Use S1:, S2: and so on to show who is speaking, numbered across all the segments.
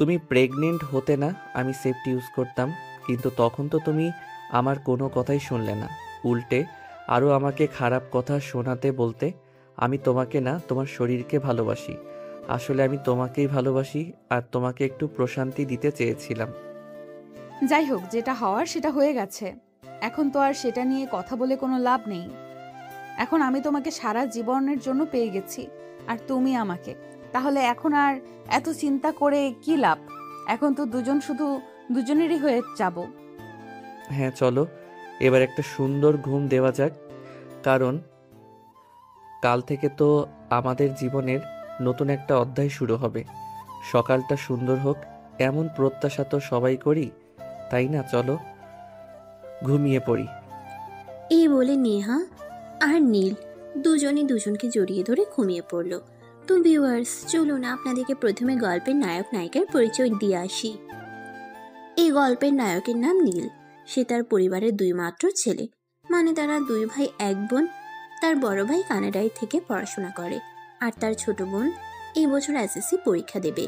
S1: তুমি প্রেগনেন্ট হতে না আমি সেফটি ইউজ করতাম, কিন্তু তখন তো তুমি আমার কোনো কথাই শুনলে না। উল্টে আরও আমাকে খারাপ কথা শোনাতে বলতে। আমি তোমাকে না, তোমার শরীরকে ভালোবাসি। আসলে আমি তোমাকেই ভালোবাসি, আর তোমাকে একটু প্রশান্তি দিতে চেয়েছিলাম।
S2: যাই হোক, যেটা হওয়ার সেটা হয়ে গেছে। এখন তো আর সেটা নিয়ে কথা বলে কোনো লাভ নেই। এখন আমি তোমাকে সারা জীবনের জন্য পেয়ে গেছি, আর তুমি আমাকে। তাহলে এখন আর এত চিন্তা করে কি লাভ? এখন তো দুজন শুধু দুজনেরই হয়ে যাব।
S1: হ্যাঁ চলো, এবার একটা সুন্দর ঘুম দেওয়া যাক, কারণ কাল থেকে তো আমাদের জীবনের নতুন একটা অধ্যায় শুরু হবে। সকালটা সুন্দর হোক, এমন প্রত্যাশা তো সবাই করি, তাই না? চলো ঘুমিয়ে পড়ি।
S3: এই বলে নেহা আর নীল দুজনই দুজনকে জড়িয়ে ধরে ঘুমিয়ে পড়ল। তো ভিউয়ার্স, চলুন আপনাদেরকে প্রথমে গল্পের নায়ক নায়িকার পরিচয় দিয়ে আসি। এই গল্পের নায়কের নাম নীল। সে তার পরিবারের দুই মাত্র ছেলে, মানে তারা দুই ভাই এক বোন। তার বড় ভাই কানাডায় থেকে পড়াশোনা করে, আর তার ছোট বোন এই বছর এসএসসি পরীক্ষা দেবে।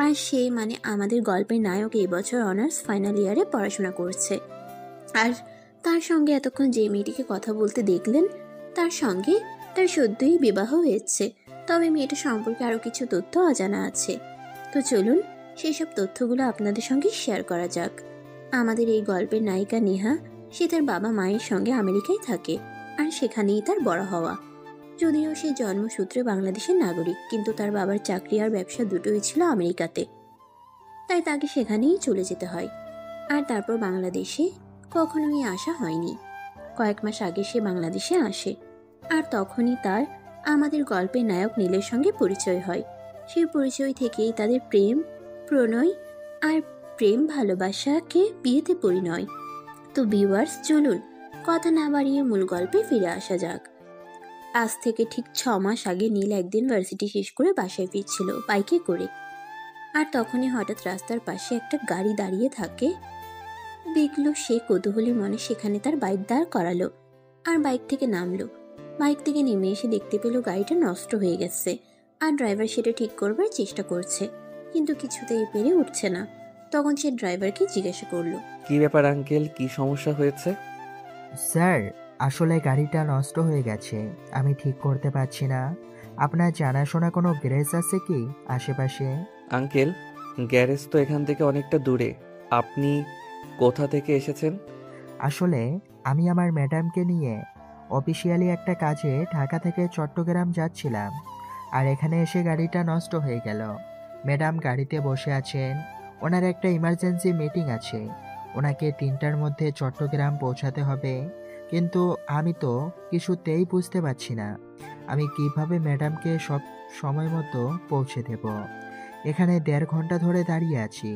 S3: আর সে মানে আমাদের গল্পের নায়ক এই বছর অনার্স ফাইনাল ইয়ারে পড়াশোনা করছে। আর তার সঙ্গে এতক্ষণ যে মেয়েটিকে কথা বলতে দেখলেন, তার সঙ্গে তার সদ্যই বিবাহ হয়েছে। তবে মেয়েটা সম্পর্কে আরো কিছু তথ্য অজানা আছে। তো চলুন সেই সব তথ্যগুলো আপনাদের সঙ্গে শেয়ার করা যাক। আমাদের এই গল্পের নায়িকা নেহা, সে তার বাবা মায়ের সঙ্গে আমেরিকায় থাকে, আর সেখানেই তার বড় হওয়া। যদিও সে জন্মসূত্রে বাংলাদেশের নাগরিক, কিন্তু তার বাবার চাকরি আর ব্যবসা দুটোই ছিল আমেরিকাতে, তাই তাকে সেখানেই চলে যেতে হয়। আর তারপর বাংলাদেশে কখনোই আসা হয়নি। কয়েক মাস আগে সে বাংলাদেশে আসে, আর তখনই তার আমাদের গল্পের নায়ক নীলের সঙ্গে পরিচয় হয়। সেই পরিচয় থেকেই তাদের প্রেম, প্রণয় আর প্রেম ভালোবাসাকে বিয়েতে পরিণয়। তো ভিউয়ার্স, চলুন কথা না বাড়িয়ে মূল গল্পে ফিরে আসা যাক। আজ থেকে ঠিক 6 মাস আগে নীল একদিন ভার্সিটি শেষ করে বাসায় ফিরছিল বাইকে করে। আর তখনই হঠাৎ রাস্তার পাশে একটা গাড়ি দাঁড়িয়ে থাকে। দেখলো সে কৌতূহলী মনে সেখানে তার বাইক দাঁড় করালো, আর বাইক থেকে নামলো। বাইক থেকে নেমে এসে দেখতে পেল গাড়িটা নষ্ট হয়ে গেছে, আর ড্রাইভার সেটা ঠিক করবার চেষ্টা করছে, কিন্তু কিছুতেই পেরে উঠছে না। তখন সে ড্রাইভারকে জিজ্ঞাসা করলো,
S1: কি ব্যাপার আঙ্কেল, কি সমস্যা হয়েছে?
S4: স্যার, আসলে গাড়িটা নষ্ট হয়ে গেছে, আমি ঠিক করতে পারছি না। আপনার জানাশোনা কোনো গ্যারেজ আছে কি আশেপাশে?
S1: আঙ্কেল, গ্যারেজ তো এখান থেকে অনেকটা দূরে। আপনি কোথা থেকে এসেছেন?
S4: আসলে আমি আমার ম্যাডামকে নিয়ে অফিসিয়ালি একটা কাজে ঢাকা থেকে চট্টগ্রাম যাচ্ছিলাম, আর এখানে এসে গাড়িটা নষ্ট হয়ে গেল। ম্যাডাম গাড়িতে বসে আছেন, ওনার একটা ইমার্জেন্সি মিটিং আছে, ওনাকে 3টার মধ্যে চট্টগ্রাম পৌঁছাতে হবে। কিন্তু আমি তো কিছুতেই বুঝতে পারছি না আমি কিভাবে ম্যাডামকে সব সময় মতো পৌঁছে দেব। এখানে 1.5 ঘন্টা ধরে দাঁড়িয়ে আছি।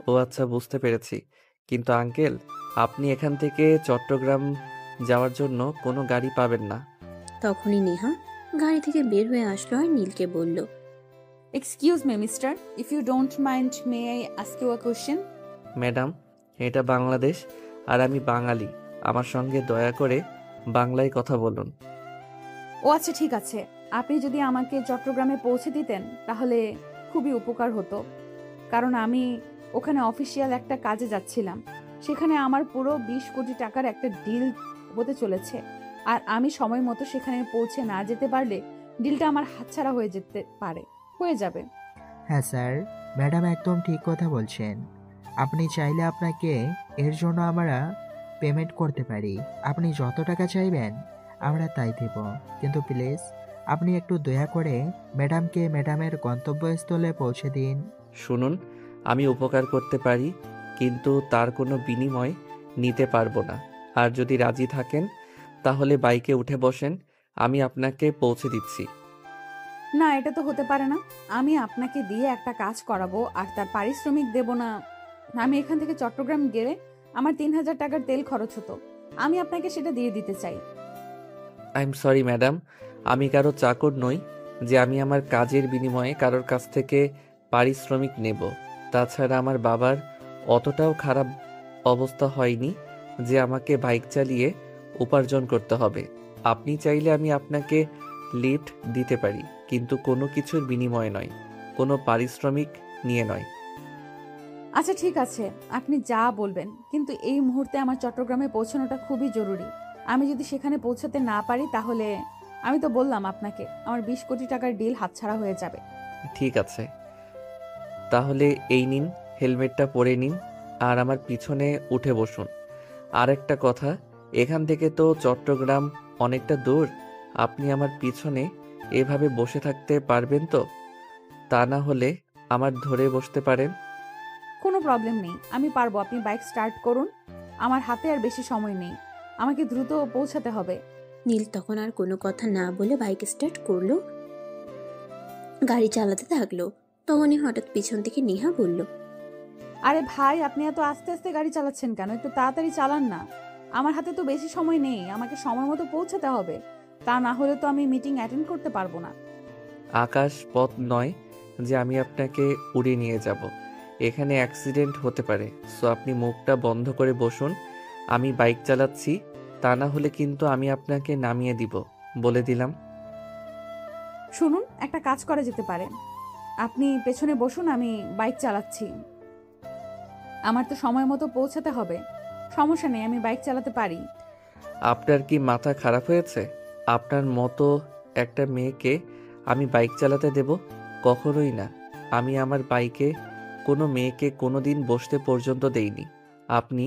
S1: ও আচ্ছা, বুঝতে পেরেছি। কিন্তু আঙ্কেল, আপনি এখান থেকে চট্টগ্রাম যাওয়ার জন্য কোনো গাড়ি পাবেন না।
S3: তখনই নেহা গাড়ি থেকে বের হয়ে আসলো আর নীলকে বলল,
S2: excuse me mister, if you don't mind may I ask you a question?
S1: Madam, এটা বাংলাদেশ, আর আমি বাঙালি। আমার সঙ্গে দয়া করে বাংলায় কথা বলুন।
S2: ও আচ্ছা, ঠিক আছে। আপনি যদি আমাকে চট্টগ্রামে পৌঁছে দিতেন তাহলে খুবই উপকার হতো, কারণ আমি ওখানে অফিসিয়াল একটা কাজে যাচ্ছিলাম। সেখানে আমার পুরো 20 কোটি টাকার একটা ডিল হতে চলেছে, আর আমি সময় মতো সেখানে পৌঁছে না যেতে পারলে ডিলটা আমার হাতছাড়া হয়ে যাবে।
S4: হ্যাঁ স্যার, ম্যাডাম একদম ঠিক কথা বলছেন। আপনি চাইলে আপনাকে এর জন্য আমরা পেমেন্ট করতে পারি। আপনি যত টাকা চাইবেন আমরা তাই দেব। কিন্তু প্লিজ আপনি একটু দয়া করে ম্যাডামকে ম্যাডামের গন্তব্যস্থলে পৌঁছে দিন।
S1: শুনুন, আমি উপকার করতে পারি, কিন্তু তার কোনো বিনিময় নিতে পারবো না। আর যদি রাজি থাকেন তাহলে বাইকে উঠে বসেন, আমি আপনাকে পৌঁছে দিচ্ছি।
S2: না, এটা তো হতে পারে না। আমি আপনাকে দিয়ে একটা কাজ করাবো আর তার পারিশ্রমিক দেব না? আমি এখান থেকে চট্টগ্রাম গেলে আমার 3,000 টাকার তেল খরচ হতো। আমি আপনাকে সেটা দিয়ে দিতে চাই।
S1: আই এম সরি ম্যাডাম, আমি কারো চাকর নই যে আমি আমার কাজের বিনিময়ে কারোর কাছ থেকে পারিশ্রমিক নেব। তাছাড়া আমার বাবার অতটাও খারাপ অবস্থা হয়নি যে আমাকে বাইক চালিয়ে উপার্জন করতে হবে। আপনি চাইলে আমি আপনাকে লিফট দিতে পারি, কিন্তু কোনো কিছুর বিনিময়ে নয়, কোনো পারিশ্রমিক নিয়ে নয়।
S2: আচ্ছা ঠিক আছে, আপনি যা বলবেন, কিন্তু এই মুহূর্তে আমার চট্টগ্রামে পৌঁছানোটা খুবই জরুরি। আমি যদি সেখানে পৌঁছাতে না পারি তাহলে আমি তো বললাম আপনাকে আমার 20 কোটি টাকার ডিল হাতছাড়া হয়ে যাবে।
S1: ঠিক আছে, তাহলে এই নিন, হেলমেটটা পরে নিন আর আমার পিছনে উঠে বসুন। আর একটা কথা, এখান থেকে তো চট্টগ্রাম অনেকটা দূর। আপনি আমার পিছনে এভাবে বসে থাকতে পারবেন তো? তা না হলে আমার ধরে বসতে পারেন।
S2: কোনো প্রবলেম নেই, আমি পারবো। আপনি বাইক স্টার্ট করুন, আমার হাতে আর বেশি সময় নেই, আমাকে দ্রুত পৌঁছাতে হবে।
S3: নীল তখন আর কোনো কথা না বলে বাইক স্টার্ট করলো, গাড়ি চালাতে থাকলো। তখনই হঠাৎ পিছন থেকে নেহা বলল,
S2: আরে ভাই, আপনি এত আস্তে আস্তে গাড়ি চালাচ্ছেন কেন? একটু তাড়াতাড়ি চালান না। আমার হাতে তো বেশি সময় নেই, আমাকে সময় মতো পৌঁছাতে হবে, তা না হলে তো আমি মিটিং অ্যাটেন্ড করতে পারবো না।
S1: আকাশ পথ নয় যে আমি আপনাকে উড়িয়ে নিয়ে যাব। এখানে অ্যাক্সিডেন্ট হতে পারে, সো আপনি মুখটা বন্ধ করে বসুন। আমি বাইক চালাচ্ছি, তা না হলে কিন্তু আমি আপনাকে নামিয়ে দিব, বলে দিলাম।
S2: শুনুন, একটা কাজ করা যেতে পারে। আপনি পেছনে বসুন, আমি বাইক চালাচ্ছি। আমার তো সময় মতো পৌঁছাতে হবে। সমস্যা নেই, আমি বাইক চালাতে পারি।
S1: আপনার কি মাথা খারাপ হয়েছে? আপনার মতো একটা মেয়েকে আমি বাইক চালাতে দেব? কখনোই না। আমি আমার বাইকে কোনো মেয়েকে কোনোদিন বসতে পর্যন্ত দেইনি। আপনি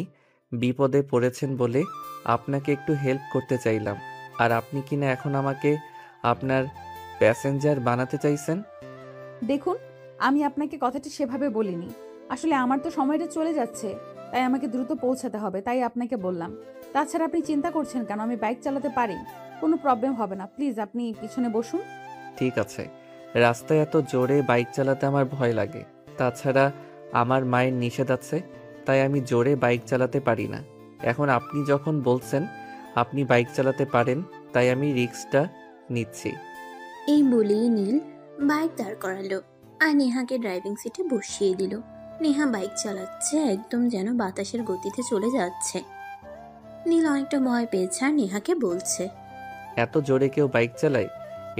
S1: বিপদে পড়েছেন বলে আপনাকে একটু হেল্প করতে চাইলাম, আর আপনি কিনা এখন আমাকে আপনার প্যাসেঞ্জার বানাতে চাইছেন।
S2: দেখুন, আমি আপনাকে কথাটি সেভাবে বলিনি। আসলে আমার তো সময়টা চলে যাচ্ছে, তাই আমাকে দ্রুত পৌঁছাতে হবে, তাই আপনাকে বললাম। তাছাড়া আপনি চিন্তা করছেন কেন? আমি বাইক চালাতে পারি, কোনো প্রবলেম হবে না। প্লিজ আপনি পিছনে বসুন।
S1: ঠিক আছে, রাস্তায় এত জোরে বাইক চালাতে আমার ভয় লাগে। তাছাড়া আমার মায়ের নিষেধ আছে, তাই আমি জোরে বাইক চালাতে পারি না। এখন আপনি যখন বলছেন আপনি বাইক চালাতে পারেন, তাই আমি রিস্কটা নিচ্ছি।
S3: এই বলেই নীল বাইক দাঁড় করালো আর নেহাকে ড্রাইভিং সিটে বসিয়ে দিল। নেহা বাইক চালাচ্ছে, একদম যেন বাতাসের গতিতে চলে যাচ্ছে। নীল অনেকটা ভয় পেয়েছে আর নেহাকে বলছে,
S1: এত জোরে কেউ বাইক চালায়,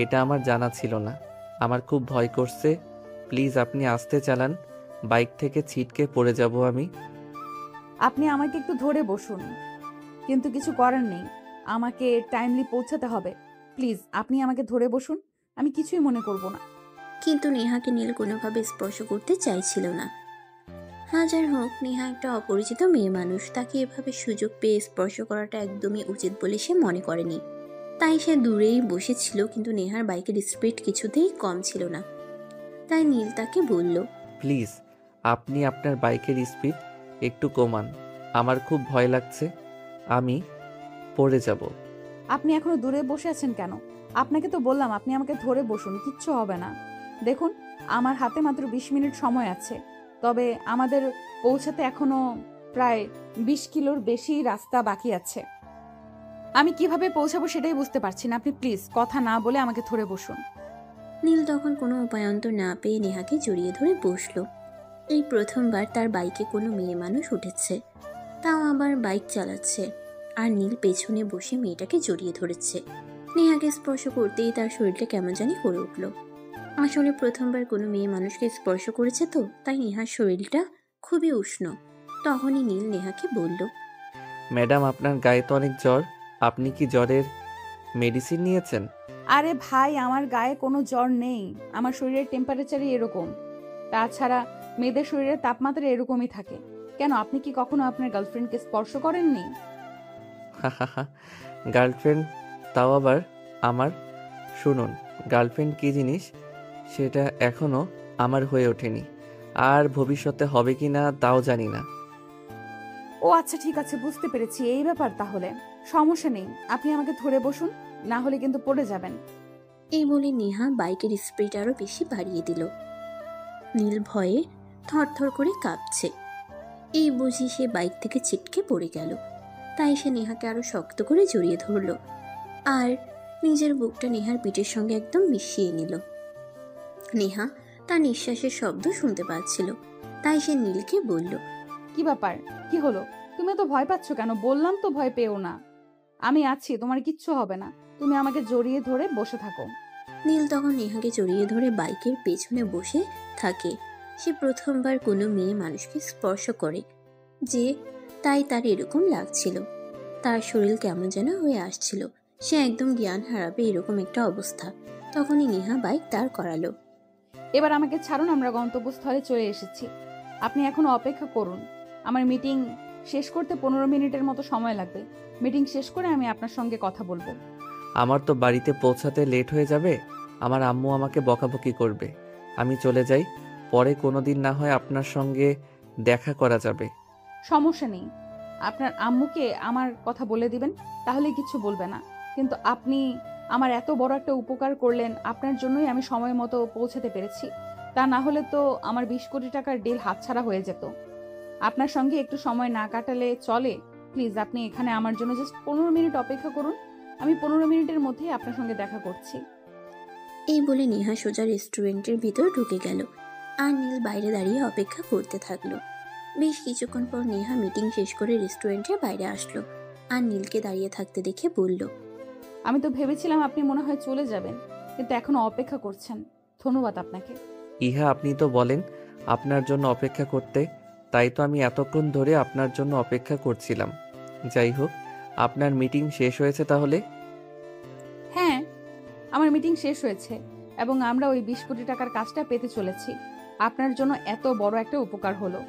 S1: এটা আমার জানা ছিল না। আমার খুব ভয় করছে। প্লিজ আপনি আস্তে চালান, বাইক থেকে ছিটকে পড়ে যাব আমি।
S2: আপনি আমাকে একটু ধরে বসুন, কিন্তু কিছু করার নেই, আমাকে টাইমলি পৌঁছাতে হবে। প্লিজ আপনি আমাকে ধরে বসুন, আমি কিছুই মনে করব না।
S3: কিন্তু নেহাকে নীল কোনোভাবে স্পর্শ করতে চাইছিল না। হাজার হোক নেহা একটা অপরিচিত মেয়ে মানুষ, তাকে এভাবে সুযোগ পেয়ে স্পর্শ করাটা একদমই উচিত বলে সে মনে করেনি। তাই সে দূরেই বসেছিল, কিন্তু নেহার বাইকের স্পিড কিছুতেই কম ছিল না। তাই নীল তাকে বলল,
S1: প্লিজ আপনি আপনার বাইকের স্পিড একটু কমান, আমার খুব ভয় লাগছে, আমি পড়ে যাব।
S2: আপনি এখনো দূরে বসে আছেন কেন? আপনাকে তো বললাম আপনি আমাকে ধরে বসুন, কিচ্ছু হবে না। দেখুন, আমার হাতে মাত্র 20 মিনিট সময় আছে, তবে আমাদের পৌঁছাতে এখনো প্রায় 20 কিলোর বেশি রাস্তা বাকি আছে। আমি কিভাবে পৌঁছাবো সেটাই বুঝতে পারছি না। আপনি প্লিজ কথা না বলে আমাকে ধরে বসুন।
S3: নীল তখন কোনো উপায়ন্তর না পেয়ে নেহাকে জড়িয়ে ধরে বসলো। এই প্রথমবার তার বাইকে কোনো মেয়ে মানুষ উঠেছে, তাও আবার বাইক চালাচ্ছে, আর নীল পেছনে বসে মেয়েটাকে জড়িয়ে ধরেছে। নেহাকে স্পর্শ করতেই তার শরীরটা কেমন জানি করে উঠল। আসলে প্রথমবার কোনো মেয়ে মানুষকে স্পর্শ করেছে তো, তাই নেহার শরীরটা খুবই উষ্ণ। তখনই নীল নেহাকে বলল,
S1: ম্যাডাম আপনার গায়ে তো অনেক জ্বর, আপনি কি জ্বরের মেডিসিন নিয়েছেন?
S2: আরে ভাই, আমার গায়ে কোনো জ্বর নেই, আমার শরীরের টেম্পারেচারই এরকম। তাছাড়া মেয়েদের শরীরের তাপমাত্রা এরকমই থাকে। কেন, আপনি কি কখনো আপনার গার্লফ্রেন্ডকে স্পর্শ করেননি?
S1: হাহাহা, গার্লফ্রেন্ড, তাও আবার আমার? শুনুন, গার্লফ্রেন্ড কী জিনিস সেটা এখনো আমার হয়ে ওঠেনি, আর ভবিষ্যতে হবে কি না তাও জানি না।
S2: ও আচ্ছা ঠিক আছে, বুঝতে পেরেছি, এই ব্যাপার তাহলে। সমস্যা নেই, আপনি আমাকে ধরে বসুন, না হলে কিন্তু পড়ে যাবেন।
S3: এই বলে নেহা বাইকের স্পিড আরো বেশি বাড়িয়ে দিল। নীল ভয়ে থরথর করে কাঁপছে। এই বুঝি সে বাইক থেকে ছিটকে পড়ে গেল। তাই সে নেহাকে আরো শক্ত করে জড়িয়ে ধরল আর নিজের বুকটা নেহার পিঠের সঙ্গে একদম মিশিয়ে নিল। নেহা তার নিঃশ্বাসের শব্দ শুনতে পাচ্ছিল, তাই সে নীলকে বলল,
S2: কি ব্যাপার, কি হলো? তুমি তো ভয় পাচ্ছ কেন? বললাম তো ভয় পেও না, আমি আছি, তোমার কিচ্ছু হবে না। তুমি আমাকে জড়িয়ে ধরে বসে থাকো।
S3: নীল তখন নেহাকে জড়িয়ে ধরে বাইকের পেছনে বসে থাকে। সে প্রথমবার কোনো মেয়ে মানুষকে স্পর্শ করে, যে তাই তার এরকম লাগছিল। তার শরীর কেমন যেন হয়ে আসছিল, সে একদম জ্ঞান হারাবে এরকম একটা অবস্থা। তখনই নেহা বাইক দাঁড় করালো।
S2: এবার আমাকে ছাড়ুন, আমরা গন্তব্যস্থলে চলে এসেছি। আপনি এখন অপেক্ষা করুন। আমার মিটিং শেষ করতে 15 মিনিটের মতো সময় লাগবে। মিটিং শেষ করে আমি আপনার সঙ্গে কথা বলবো।
S1: আমার তো বাড়িতে পৌঁছাতে লেট হয়ে যাবে। আমার আম্মু আমাকে বকাবকি করবে। আমি চলে যাই, পরে কোনোদিন না হয় আপনার সঙ্গে দেখা করা যাবে।
S2: সমস্যা নেই, আপনার আম্মুকে আমার কথা বলে দিবেন, তাহলে কিছু বলবে না। কিন্তু আপনি আমার এত বড় একটা উপকার করলেন, আপনার জন্যই আমি সময় মতো পৌঁছাতে পেরেছি। তা না হলে তো আমার 20 কোটি টাকার ডিল হাতছাড়া হয়ে যেত। আপনার সঙ্গে একটু সময় না কাটালে চলে? প্লিজ আপনি এখানে আমার জন্য জাস্ট 15 মিনিট অপেক্ষা করুন। আমি 15 মিনিটের মধ্যেই আপনার সঙ্গে দেখা করছি।
S3: এই বলে নেহা সোজা রেস্টুরেন্টের ভিতর ঢুকে গেল, আর নীল বাইরে দাঁড়িয়ে অপেক্ষা করতে থাকলো। বেশ কিছুক্ষণ পর নেহা মিটিং শেষ করে রেস্টুরেন্টের বাইরে আসলো, আর নীলকে দাঁড়িয়ে থাকতে দেখে বলল,
S2: আমি তো ভেবেছিলাম আপনি মনে হয় চলে যাবেন, কিন্তু এখনো অপেক্ষা করছেন। ধন্যবাদ আপনাকে।
S1: ইহা আপনি তো বলেন আপনার জন্য অপেক্ষা করতে, তাই তো আমি এতক্ষণ ধরে আপনার জন্য অপেক্ষা করছিলাম। যাই হোক, আপনার মিটিং শেষ হয়েছে তাহলে?
S2: হ্যাঁ, আমার মিটিং শেষ হয়েছে এবং আমরা ওই 20 কোটি টাকার কাজটা পেতে চলেছি। আপনার জন্য এত বড় একটা উপকার হলো।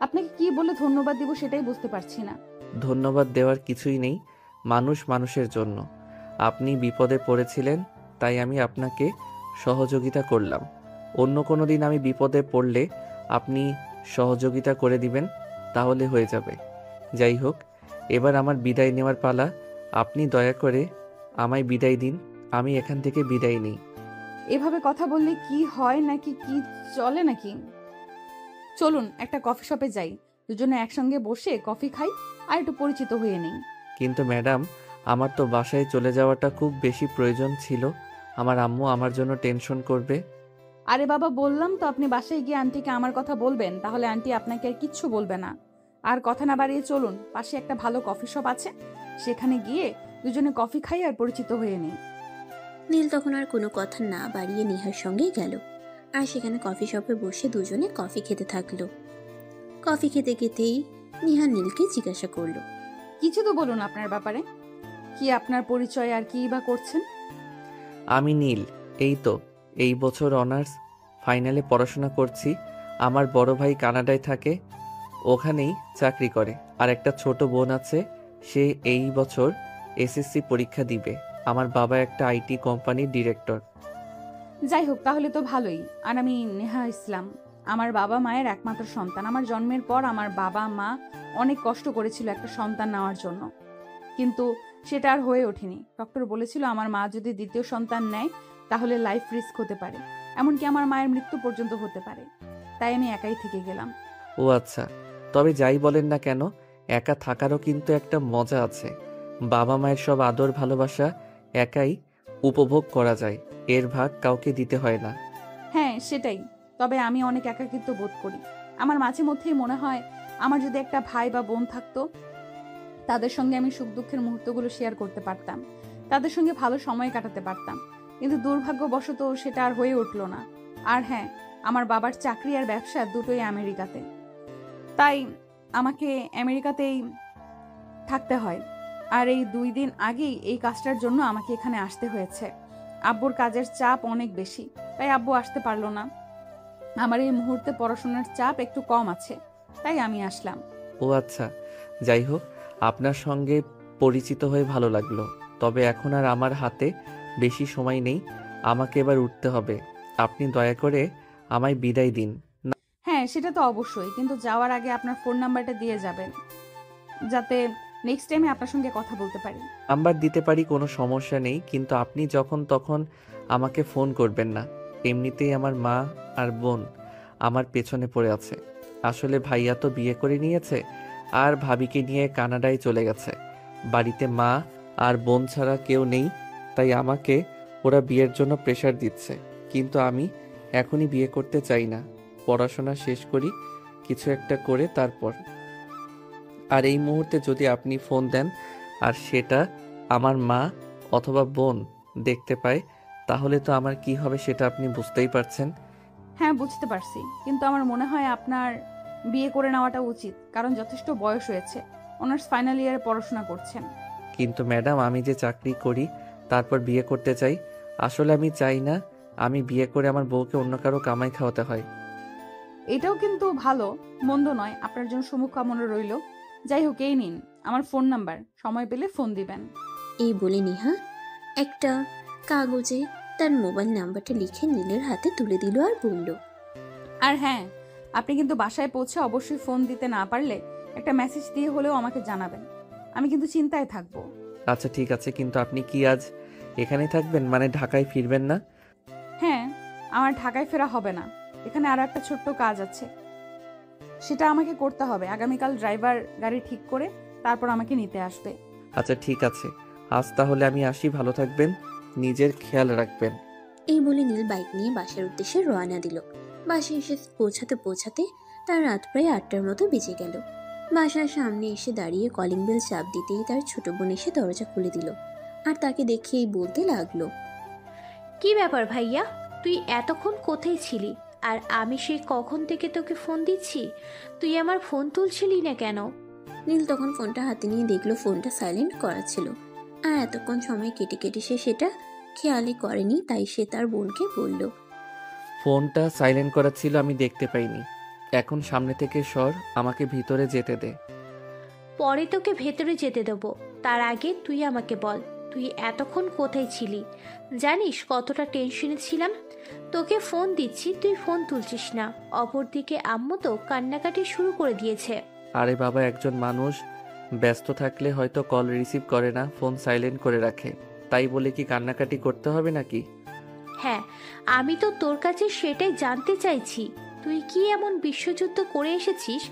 S2: আপনাকে কি বলে ধন্যবাদ দিব সেটাই বুঝতে পারছি না।
S1: ধন্যবাদ দেওয়ার কিছুই নেই, মানুষ মানুষের জন্য। আপনি বিপদে পড়েছিলেন, তাই আমি আপনাকে সহযোগিতা করলাম। অন্য কোনো দিন আমি বিপদে পড়লে আপনি সহযোগিতা করে দিবেন, তাহলে হয়ে যাবে। যাই হোক, এবার আমার বিদায় নেওয়ার পালা। আপনি দয়া করে আমায় বিদায় দিন, আমি এখান থেকে বিদায় নিই।
S2: এভাবে কথা বললে কি হয় নাকি কি চলে নাকি? চলুন একটা কফি শপে যাই, দুজনে একসঙ্গে বসে কফি খাই আর একটু পরিচিত হয়ে নেই।
S1: কিন্তু ম্যাডাম, আমার তো বাসায় চলে যাওয়াটা খুব বেশি প্রয়োজন ছিল। আমার আম্মু আমার জন্য টেনশন করবে।
S2: আরে বাবা, বললাম তো আপনি বাসায় গিয়ে আন্টিকে আমার কথা বলবেন, তাহলে আন্টি আপনাকে আর কিচ্ছু বলবে না। আর কথা না বাড়িয়ে চলুন, পাশে একটা ভালো কফি শপ আছে, সেখানে গিয়ে দুজনে কফি খাই আর পরিচিত হয়ে নেই।
S3: নীল তখন আর কোনো কথা না বাড়িয়ে নেহার সঙ্গে গেল, আর সেখানে কফি শপে বসে দুজনে কফি খেতে থাকলো। কফি খেতে খেতেই নেহা নীলকে জিজ্ঞাসা করলো,
S2: কিছু তো বলুন আপনার ব্যাপারে। কি আপনার পরিচয় আর কি বা করছেন?
S1: আমি নীল, এই তো এই বছর অনার্স ফাইনালে পড়াশোনা করছি। আমার বড় ভাই কানাডায় থাকে, ওখানেই চাকরি করে। আর একটা ছোট বোন আছে, সে এই বছর এসএসসি পরীক্ষা দিবে। আমার বাবা একটা আইটি কোম্পানির ডিরেক্টর।
S2: যাই হোক, তাহলে তো ভালোই। আর আমি নেহা ইসলাম, আমার বাবা মায়ের একমাত্র সন্তান। আমার জন্মের পর আমার বাবা মা অনেক কষ্ট করেছিল একটা সন্তান নেওয়ার জন্য, কিন্তু সেটা আর হয়ে ওঠেনি। ডক্টর বলেছিল আমার মা যদি দ্বিতীয় সন্তান নেয় তাহলে লাইফ রিস্ক হতে পারে, এমনকি আমার মায়ের মৃত্যু পর্যন্ত হতে পারে। তাই আমি একাই থেকে গেলাম।
S1: ও আচ্ছা, তবে যাই বলেন না কেন, একা থাকারও কিন্তু একটা মজা আছে। বাবা মায়ের সব আদর ভালোবাসা একাই উপভোগ করা যায়, এর ভাগ কাউকে দিতে হয় না।
S2: হ্যাঁ সেটাই, তবে আমি অনেক একাকিত্ব বোধ করি। আমার মাঝে মধ্যেই মনে হয় আমার যদি একটা ভাই বা বোন থাকতো, তাদের সঙ্গে আমি সুখ দুঃখের মুহূর্তগুলো শেয়ার করতে পারতাম, তাদের সঙ্গে ভালো সময় কাটাতে পারতাম। কিন্তু দুর্ভাগ্যবশত সেটা আর হয়ে উঠলো না। আর হ্যাঁ, আমার বাবার চাকরি আর ব্যবসা দুটোই আমেরিকাতে, তাই আমাকে আমেরিকাতেই থাকতে হয়। আর এই 2 দিন আগেই এই কাজটার জন্য আমাকে এখানে আসতে হয়েছে। আব্বুর কাজের চাপ অনেক বেশি, তাই আব্বু আসতে পারলো না। আমার এই মুহূর্তে পড়াশোনার চাপ একটু কম আছে, তাই আমি আসলাম।
S1: ও আচ্ছা, যাই হোক, আপনার সঙ্গে পরিচিত হয়ে ভালো লাগলো। তবে এখন আর আমার হাতে বেশি সময় নেই, আমাকে এবার উঠতে হবে। আপনি দয়া করে আমায় বিদায় দিন।
S2: হ্যাঁ সেটা তো অবশ্যই, কিন্তু যাওয়ার আগে আপনার ফোন নাম্বারটা দিয়ে যাবেন, যাতে নেক্সট টাইমে আপনার সঙ্গে কথা বলতে পারি।
S1: নাম্বার দিতে পারি, কোনো সমস্যা নেই, কিন্তু আপনি যখন তখন আমাকে ফোন করবেন না। এমনিতেই আমার মা আর বোন আমার পেছনে পড়ে আছে। আসলে ভাইয়া তো বিয়ে করে নিয়েছে আর ভাবিকে নিয়ে কানাডায় চলে গেছে। বাড়িতে মা আর বোন ছাড়া কেউ নেই, তাই আমাকে ওরা বিয়ের জন্য প্রেশার দিচ্ছে। কিন্তু আমি এখনই বিয়ে করতে চাই না, পড়াশোনা শেষ করি কিছু একটা করে তারপর। আর এই মুহূর্তে যদি আপনি ফোন দেন আর সেটা আমার মা অথবা বোন দেখতে পায়, তাহলে তো আমার কি হবে সেটা আপনি বুঝতেই পারছেন।
S2: হ্যাঁ, বুঝতে পারছি, কিন্তু আমার মনে হয় আপনার বিয়ে করে নেওয়াটা উচিত, কারণ যথেষ্ট বয়স হয়েছে। অনার্স ফাইনাল ইয়ারে পড়াশোনা করছেন।
S1: কিন্তু ম্যাডাম, আমি যে চাকরি করি তারপর বিয়ে করতে চাই। আসলে আমি চাই না আমি বিয়ে করে আমার বউকে অন্য কারো কামাই খাওয়াতে হয়।
S2: এটাও কিন্তু ভালো, মন্দ নয়। আপনার জন্য শুভকামনা রইল। যাই হোক, এই নিন আমার ফোন নাম্বার, সময় পেলে ফোন দিবেন।
S3: এই বলে নেহা একটা কাগজে তার মোবাইল নাম্বারটা লিখে নীলের হাতে তুলে দিল আর বলল,
S2: আর হ্যাঁ, আপনি কিন্তু বাসায় পৌঁছে অবশ্যই ফোন দিতে না পারলে একটা মেসেজ দিয়ে হলেও আমাকে জানাবেন। আমি কিন্তু চিন্তায় থাকবো।
S1: আচ্ছা ঠিক আছে, কিন্তু আপনি কি আজ এখানেই থাকবেন, মানে ঢাকায় ফিরবেন না?
S2: হ্যাঁ, আমার ঢাকায় ফেরা হবে না। এখানে আরো একটা ছোট্ট কাজ আছে, সেটা আমাকে করতে হবে। আগামীকাল ড্রাইভার গাড়ি ঠিক করে তারপর আমাকে নিতে আসবে।
S1: আচ্ছা ঠিক আছে, আজ তাহলে আমি আসি। ভালো থাকবেন, নিজের খেয়াল রাখবেন।
S3: এই বলে নীল বাইক নিয়ে বাসার উদ্দেশ্যে রওনা দিল। বাসায় এসে পৌঁছাতে পৌঁছাতে তার রাত প্রায় 8টার মতো বেজে গেল। বাসার সামনে এসে দাঁড়িয়ে কলিং বেল চাপ দিতেই তার ছোট বোন এসে দরজা খুলে দিল আর তাকে দেখেই বলতে লাগলো,
S5: কি ব্যাপার ভাইয়া, তুই এতক্ষণ কোথায় ছিলি? আর আমি সেই কখন থেকে তোকে ফোন দিচ্ছি, তুই আমার ফোন তুলছিলি না কেন?
S3: নীল তখন ফোনটা হাতে নিয়ে দেখলো ফোনটা সাইলেন্ট করা ছিল আর এতক্ষণ সময় কেটে কেটে সে সেটা খেয়ালই করেনি। তাই সে তার বোনকে বলল,
S1: ফোনটা সাইলেন্ট করা ছিল, আমি দেখতে পাইনি। এখন সামনে থেকে সর, আমাকে ভিতরে যেতে দে।
S5: পরে তোকে ভেতরে যেতে দেবো, তার আগে তুই আমাকে বল, তুই এতক্ষণ কোথায় ছিলি? জানিস কতটা টেনশনে ছিলাম? তোকে ফোন দিচ্ছি, তুই ফোন তুলছিস না। অপরদিকে আম্মু তো কান্নাকাটি শুরু করে দিয়েছে।
S1: আরে বাবা, একজন মানুষ ব্যস্ত থাকলে হয়তো কল রিসিভ করে না, ফোন সাইলেন্ট করে রাখে। তাই বলে কি কান্নাকাটি করতে হবে নাকি?
S5: হ্যাঁ, আমি তো তোর কাছে সেটাই জানতে চাইছি, তুই কি এমন বিশ্বযুদ্ধ করে এসেছিস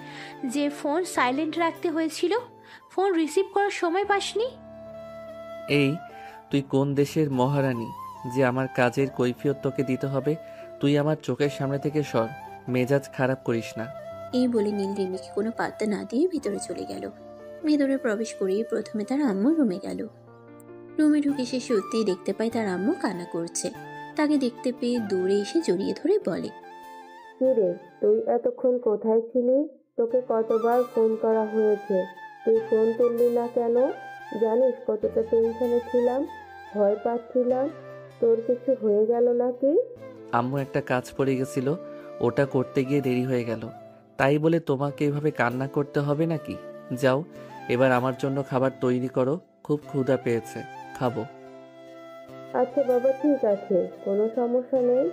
S5: যে ফোন সাইলেন্ট রাখতে হয়েছিল? ফোন রিসিভ করার সময় পাসনি?
S1: এই, তুই কোন দেশের মহারানী যে আমার কাজের কৈফিয়ত তোকে দিতে হবে? তুই আমার চোখের সামনে থেকে সর, মেজাজ খারাপ করিস না।
S3: এই বলে নীল রিমিকে কোনো পাত্তা না দিয়ে ভিতরে চলে গেল। ভেতরে প্রবেশ করিয়ে প্রথমে তার আম্মু রুমে গেল। রুমে ঢুকে সে সত্যিই দেখতে পায় তার আম্মু কান্না করছে। তাকে দেখতে পেয়ে দৌড়ে এসে জড়িয়ে ধরে বলে,
S6: কিরে, তুই এতক্ষণ কোথায় ছিলি? তোকে কতবার ফোন করা হয়েছে, তুই ফোন তুললি না কেন? জানিস কতটা টেনশনে ছিলাম, ভয় পাচ্ছিলাম তোর কিছু হয়ে গেল নাকি?
S1: আম্মু, একটা কাজ পড়ে গেছিল, ওটা করতে গিয়ে দেরি হয়ে গেল। তাই বলে তোমাকে এভাবে কান্না করতে হবে নাকি? যাও, এবার আমার জন্য খাবার তৈরি করো, খুব ক্ষুধা পেয়েছে, খাবো।
S6: আচ্ছা বাবা, ঠিক আছে, কোনো সমস্যা নেই।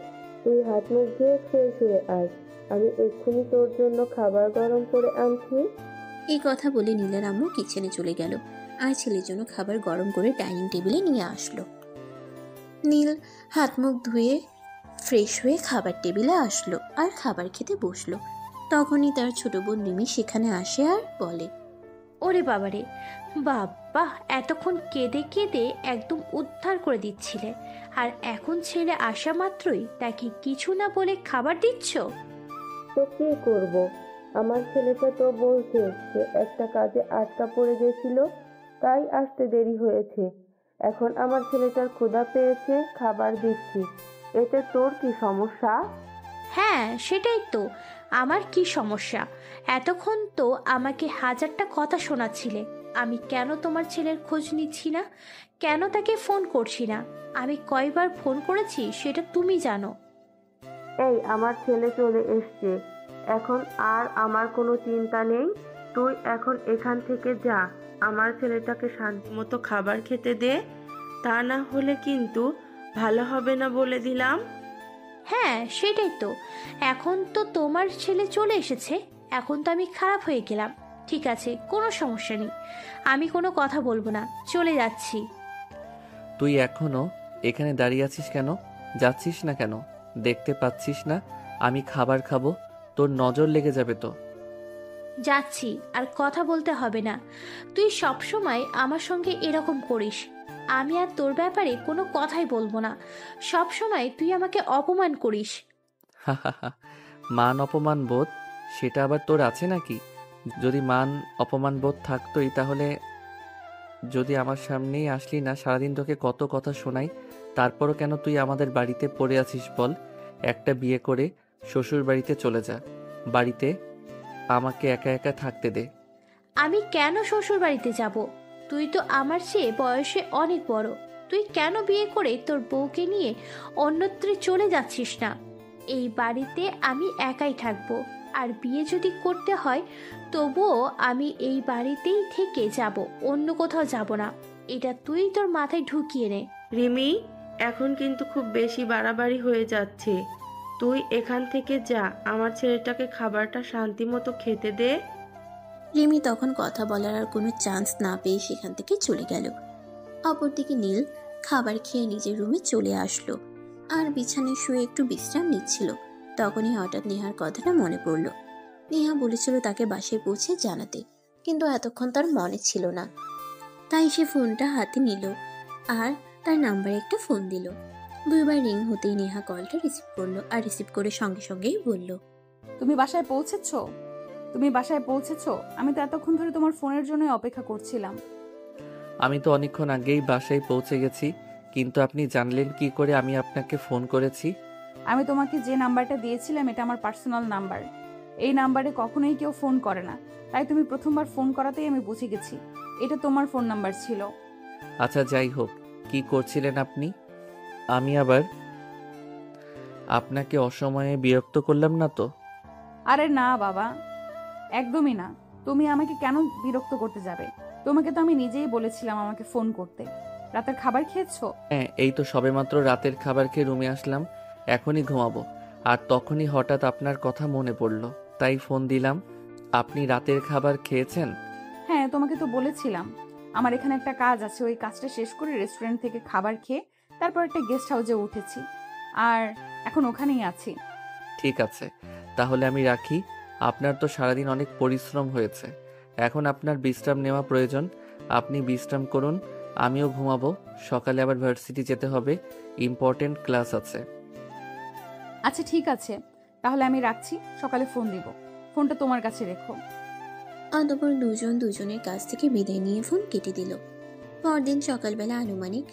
S6: তুই হাত মুখ ধুয়ে ফ্রেশ হয়ে আস, আমি এক্ষুনি তোর জন্য খাবার গরম করে আনছি।
S3: এই কথা বলে নীলের আম্মু কিচেনে চলে গেল আর ছেলের জন্য খাবার গরম করে ডাইনিং টেবিলে নিয়ে আসলো। নীল হাত মুখ ধুয়ে ফ্রেশ হয়ে খাবার টেবিলে আসলো আর খাবার খেতে বসলো। তখনই তার ছোট বোন রিমি সেখানে আসে আর বলে,
S5: ওরে বাবারে, বাবা এতক্ষণ কেঁদে কেঁদে একদম উদ্ধার করে দিচ্ছিলে, আর এখন ছেলে আসা মাত্রই তাকে কিছু না বলে খাবার দিচ্ছ?
S6: তো কি করব, আমার ছেলেটা তো বলছে যে একটা কাজে আটকা পড়ে গেছিল, তাই আসতে দেরি হয়েছে। এখন আমার ছেলেটার ক্ষুধা পেয়েছে, খাবার দিচ্ছি। এতে তোর কি সমস্যা?
S5: হ্যাঁ, সেটাই তো, আমার কি সমস্যা? এতক্ষণ তো আমাকে হাজারটা কথা শোনাচ্ছিলে আমি কেন তোমার ছেলের খোঁজ নিচ্ছি না, কেন তাকে ফোন করছি না। আমি কয়বার ফোন করেছি সেটা তুমি জানো।
S6: এই, আমার ছেলে চলে এসছে, এখন আর আমার কোনো চিন্তা নেই। তুই এখন এখান থেকে যা, আমার ছেলেটাকে শান্তি মতো খাবার খেতে দে, তা না হলে কিন্তু ভালো হবে না বলে দিলাম।
S5: হ্যাঁ, সেটাই তো, এখন তো তোমার ছেলে চলে এসেছে, এখন তো আমি খারাপ হয়ে গেলাম। ঠিক আছে, কোনো সমস্যা নেই, আমি কোনো কথা বলবো না, চলে যাচ্ছি।
S1: তুই এখনো এখানে দাঁড়িয়ে আছিস কেন? যাচ্ছিস না কেন? দেখতে পাচ্ছিস না আমি খাবার খাবো? তোর নজর লেগে যাবে তো।
S5: যাচ্ছি, আর কথা বলতে হবে না। তুই সব সময় আমার সঙ্গে এরকম করিস, আমি আর তোর ব্যাপারে কোনো কথাই বলবো না। সব সময় তুই আমাকে অপমান করিস।
S1: হাহাহা, মান অপমান বোধ সেটা আবার তোর আছে নাকি? যদি মান অপমান বোধ থাকতোই তাহলে যদি আমার সামনেই আসলি না, সারাদিন তোকে কত কথা শোনাই, তারপরও কেন তুই আমাদের বাড়িতে পড়ে আছিস বল? একটা বিয়ে করে শ্বশুর বাড়িতে চলে যা। বাড়িতে আমাকে একা একা থাকতে দে।
S5: আমি কেন শ্বশুর বাড়িতে যাব? তুই তো আমার চেয়ে বয়সে অনেক বড়। তুই কেন বিয়ে করে তোর বউকে নিয়ে অন্যত্রে চলে যাচ্ছিস না? এই বাড়িতে আমি একাই থাকবো। আর বিয়ে যদি করতে হয় তবুও আমি এই বাড়িতেই থেকে যাব, অন্য কোথাও যাব না। এটা তুই তোর মাথায় ঢুকিয়ে নে।
S6: রিমি, এখন কিন্তু খুব বেশি বাড়াবাড়ি হয়ে যাচ্ছে। তুই এখান থেকে যা, আমার ছেলেটাকে খাবারটা শান্তি মতো খেতে দে।
S3: রিমি তখন কথা বলার আর কোনো চান্স না পেয়ে সেখান থেকে চলে গেল। অপরদিকে নীল খাবার খেয়ে নিজের রুমে চলে আসলো আর বিছানায় শুয়ে একটু বিশ্রাম নিচ্ছিল। তখনই হঠাৎ নেহার কথাটা মনে পড়ল। নেহা বলেছিল তাকে বাসায় পৌঁছে জানাতে, কিন্তু এতক্ষণ তার মনে ছিল না। তাই সে ফোনটা হাতে নিল আর তার নাম্বারে একটা ফোন দিল। দুইবার রিং হতেই নেহা কলটা রিসিভ করলো আর রিসিভ করে সঙ্গে সঙ্গেই বলল,
S2: তুমি বাসায় পৌঁছেছো? তুমি বাসায় পৌঁছেছো? আমি তো এতক্ষণ ধরে তোমার ফোনের জন্যই অপেক্ষা করছিলাম।
S1: আমি তো অনেকক্ষণ আগেই বাসায় পৌঁছে গেছি, কিন্তু আপনি জানলেন কি করে আমি আপনাকে ফোন করেছি?
S2: আমি তোমাকে যে নাম্বারটা দিয়েছিলাম এটা আমার পার্সোনাল নাম্বার। এই নাম্বারে কখনোই কেউ ফোন করে না, তাই তুমি প্রথমবার ফোন করাতেই আমি বুঝে গেছি এটা তোমার ফোন নাম্বার ছিল।
S1: আচ্ছা যাই হোক, কি করছিলেন আপনি? আমি আবার আপনাকে অসময়ে বিরক্ত করলাম না তো?
S2: আরে না বাবা, একদমই না। তুমি আমাকে কেন বিরক্ত করতে যাবে? তোমাকে তো আমি নিজেই বলেছিলাম আমাকে ফোন করতে। রাতের খাবার খেয়েছো?
S1: হ্যাঁ, এই তো সবেমাত্র রাতের খাবার খেয়ে রুমে আসলাম, এখনই ঘুমাবো। আর তখনই হঠাৎ আপনার কথা মনে পড়লো, তাই ফোন দিলাম। আপনি রাতের খাবার খেয়েছেন?
S2: হ্যাঁ, তোমাকে তো বলেছিলাম আমার এখানে একটা কাজ আছে, ওই কাজটা শেষ করে রেস্টুরেন্ট থেকে খাবার খেয়ে তারপর একটা গেস্ট হাউসে উঠেছি আর এখন ওখানেই আছি।
S1: ঠিক আছে, তাহলে আমি রাখি। আপনার তো সারাদিন অনেক পরিশ্রম হয়েছে, এখন আপনার বিশ্রাম নেওয়া প্রয়োজন। আপনি বিশ্রাম করুন, আমিও ঘুমাবো। সকালে আবার ভার্সিটি যেতে হবে, ইম্পর্টেন্ট ক্লাস আছে।
S2: আচ্ছা ঠিক আছে, তাহলে আমি রাখছি, সকালে ফোন দিব। ফোনটা তোমার কাছে রেখো।
S3: অতঃপর দুজন দুজনের কাছ থেকে বিদায় নিয়ে ফোন কেটে দিল। পরদিন সকালবেলা আনুমানিক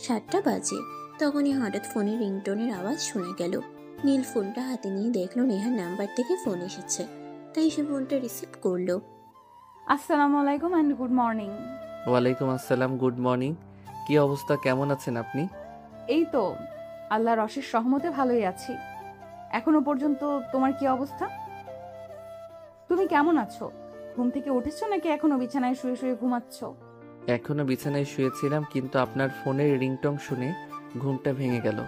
S3: 7টা বাজে। তখনই হঠাৎ ফোনের রিংটোনের আওয়াজ শোনা গেল। নীল ফোনটা হাতে নিয়ে দেখলো নেহার নাম্বার থেকে ফোন এসেছে, তাই সে ফোনটা রিসিভ করলো।
S2: আসসালামু আলাইকুম অ্যান্ড গুড মর্নিং।
S1: ওয়ালাইকুম আসসালাম, গুড মর্নিং। কি অবস্থা, কেমন আছেন আপনি?
S2: এই তো আল্লাহর অশেষ রহমতে ভালোই আছি। এখনো পর্যন্ত তোমার কি অবস্থা? তুমি কেমন আছো? ঘুম থেকে উঠেছো নাকি এখনো বিছানায় শুয়ে শুয়ে ঘুমাচ্ছ?
S1: এখনো বিছানায় শুয়েছিলাম, কিন্তু আপনার ফোনের রিংটং শুনে ঘুমটা ভেঙে গেল।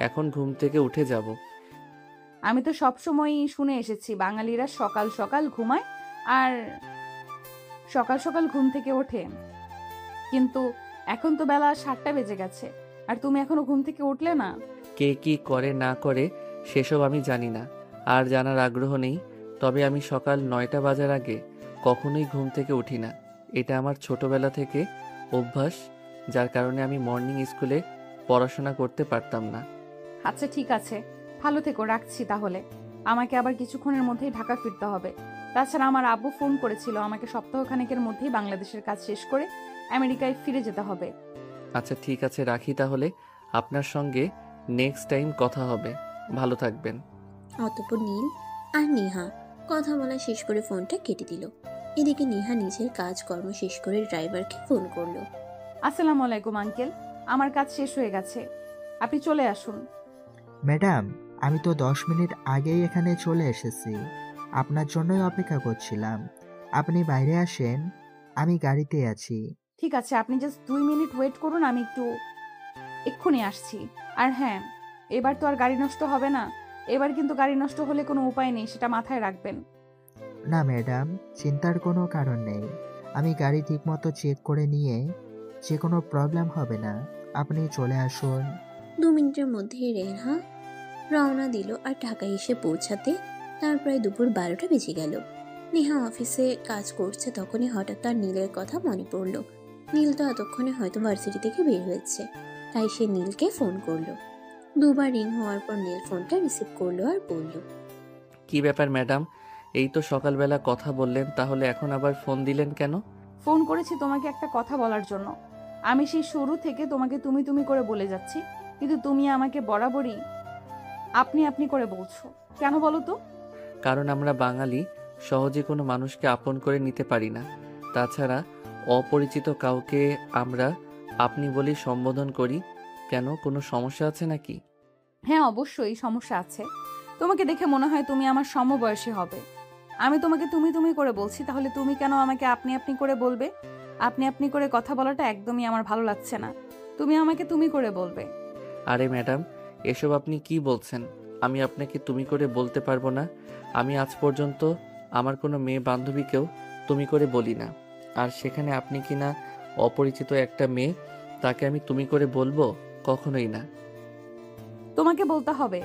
S1: এখন ঘুম থেকে উঠে যাব।
S2: আমি তো সবসময়ই শুনে এসেছি বাঙালিরা সকাল সকাল ঘুমায় আর সকাল সকাল ঘুম থেকে ওঠে, কিন্তু এখন তো বেলা 7টা বেজে গেছে আর তুমি এখনো ঘুম থেকে উঠলে না।
S1: কে কি করে না করে সেসব আমি জানি না, আর জানার আগ্রহ নেই। তবে আমি সকাল 9টা বাজার আগে কখনোই ঘুম থেকে উঠি না। এটা আমার ছোটবেলা থেকে অভ্যাস, যার কারণে আমি মর্নিং স্কুলে পড়াশোনা করতে পারতাম না।
S2: আচ্ছা ঠিক আছে, ভালো থেকো, রাখছি তাহলে। আমাকে আবার কিছুক্ষণের মধ্যেই ঢাকা ফিরতে হবে। তাছাড়া আমার আব্বু ফোন করেছিল, আমাকে সপ্তাহখানেকের মধ্যেই বাংলাদেশের কাজ শেষ করে আমেরিকায় ফিরে যেতে হবে।
S1: আচ্ছা ঠিক আছে, রাখি তাহলে। আপনার সঙ্গে নেক্সট টাইম কথা হবে। ভালো থাকবেন।
S3: অতঃপর নীল আর নেহা কথা বলা শেষ করে ফোনটা কেটে দিল। এদিকে নেহা নিজের কাজকর্ম শেষ করে ড্রাইভারকে ফোন করলো।
S2: আসসালামু আলাইকুম আঙ্কেল, আমার কাজ শেষ হয়ে গেছে, আপনি চলে আসুন।
S4: ম্যাডাম, আমি তো 10 মিনিট আগেই এখানে চলে এসেছি, আপনার জন্যই অপেক্ষা করছিলাম। আপনি বাইরে আসেন, আমি গাড়িতে আছি।
S2: ঠিক আছে, আপনি জাস্ট 2 মিনিট ওয়েট করুন, আমি এক্ষুনি আসছি। আর হ্যাঁ, এবার তো আর গাড়ি নষ্ট হবে না। এবার কিন্তু গাড়ি নষ্ট হলে কোনো উপায় নেই, সেটা মাথায় রাখবেন।
S4: না ম্যাডাম, চিন্তার কোনো কারণ নেই। আমি গাড়ি ঠিকমতো চেক করে নিয়ে যে কোনো প্রবলেম হবে না, আপনি চলে আসুন।
S3: 2 মিনিটের মধ্যেই রেহা রওনা দিল আর ঢাকায় এসে পৌঁছাতে তার প্রায় দুপুর 12টা বেজে গেল। নেহা অফিসে কাজ করছে, তখনই হঠাৎ তার নীলের কথা মনে পড়ল। নীল তো এতক্ষণে হয়তো ভার্সিটি থেকে বের হয়েছে, তাই সে নীলকে ফোন করলো। দুবার রিং হওয়ার পর নীল ফোনটা রিসিভ করলো আর বলল,
S1: কি ব্যাপার ম্যাডাম, এই তো সকালবেলা কথা বললেন, তাহলে এখন আবার ফোন দিলেন কেন?
S2: ফোন করেছি তোমাকে একটা কথা বলার জন্য। আমি সেই শুরু থেকে তোমাকে তুমি তুমি করে বলে যাচ্ছি, কিন্তু তুমি আমাকে বরাবরই আপনি আপনি করে বলছো কেন বলো তো?
S1: কারণ আমরা বাঙালি সহজে কোনো মানুষকে আপন করে নিতে পারি না। তাছাড়া অপরিচিত কাউকে আমরা আপনি বলেই সম্বোধন করি। কেন, কোনো সমস্যা আছে নাকি?
S2: হ্যাঁ, অবশ্যই সমস্যা আছে। তোমাকে দেখে মনে হয় তুমি আমার সমবয়সী হবে। আমি তোমাকে তুমি তুমি করে বলছি, তাহলে তুমি কেন আমাকে আপনি আপনি করে বলবে? আপনি আপনি করে কথা বলাটা একদমই আমার ভালো লাগছে না। তুমি আমাকে তুমি করে বলবে।
S1: আরে ম্যাডাম, এসব আপনি কি বলছেন? আমি আপনাকে তুমি করে বলতে পারবো না। আমি আজ পর্যন্ত আমার কোনো মেয়ে বান্ধবীকেও তুমি করে বলি না। আর সেখানে আপনি কি না অপরিচিত একটা মেয়ে, তাকে আমি তুমি করে বলবো? কখনোই না।
S2: তোমাকে বলতে হবে।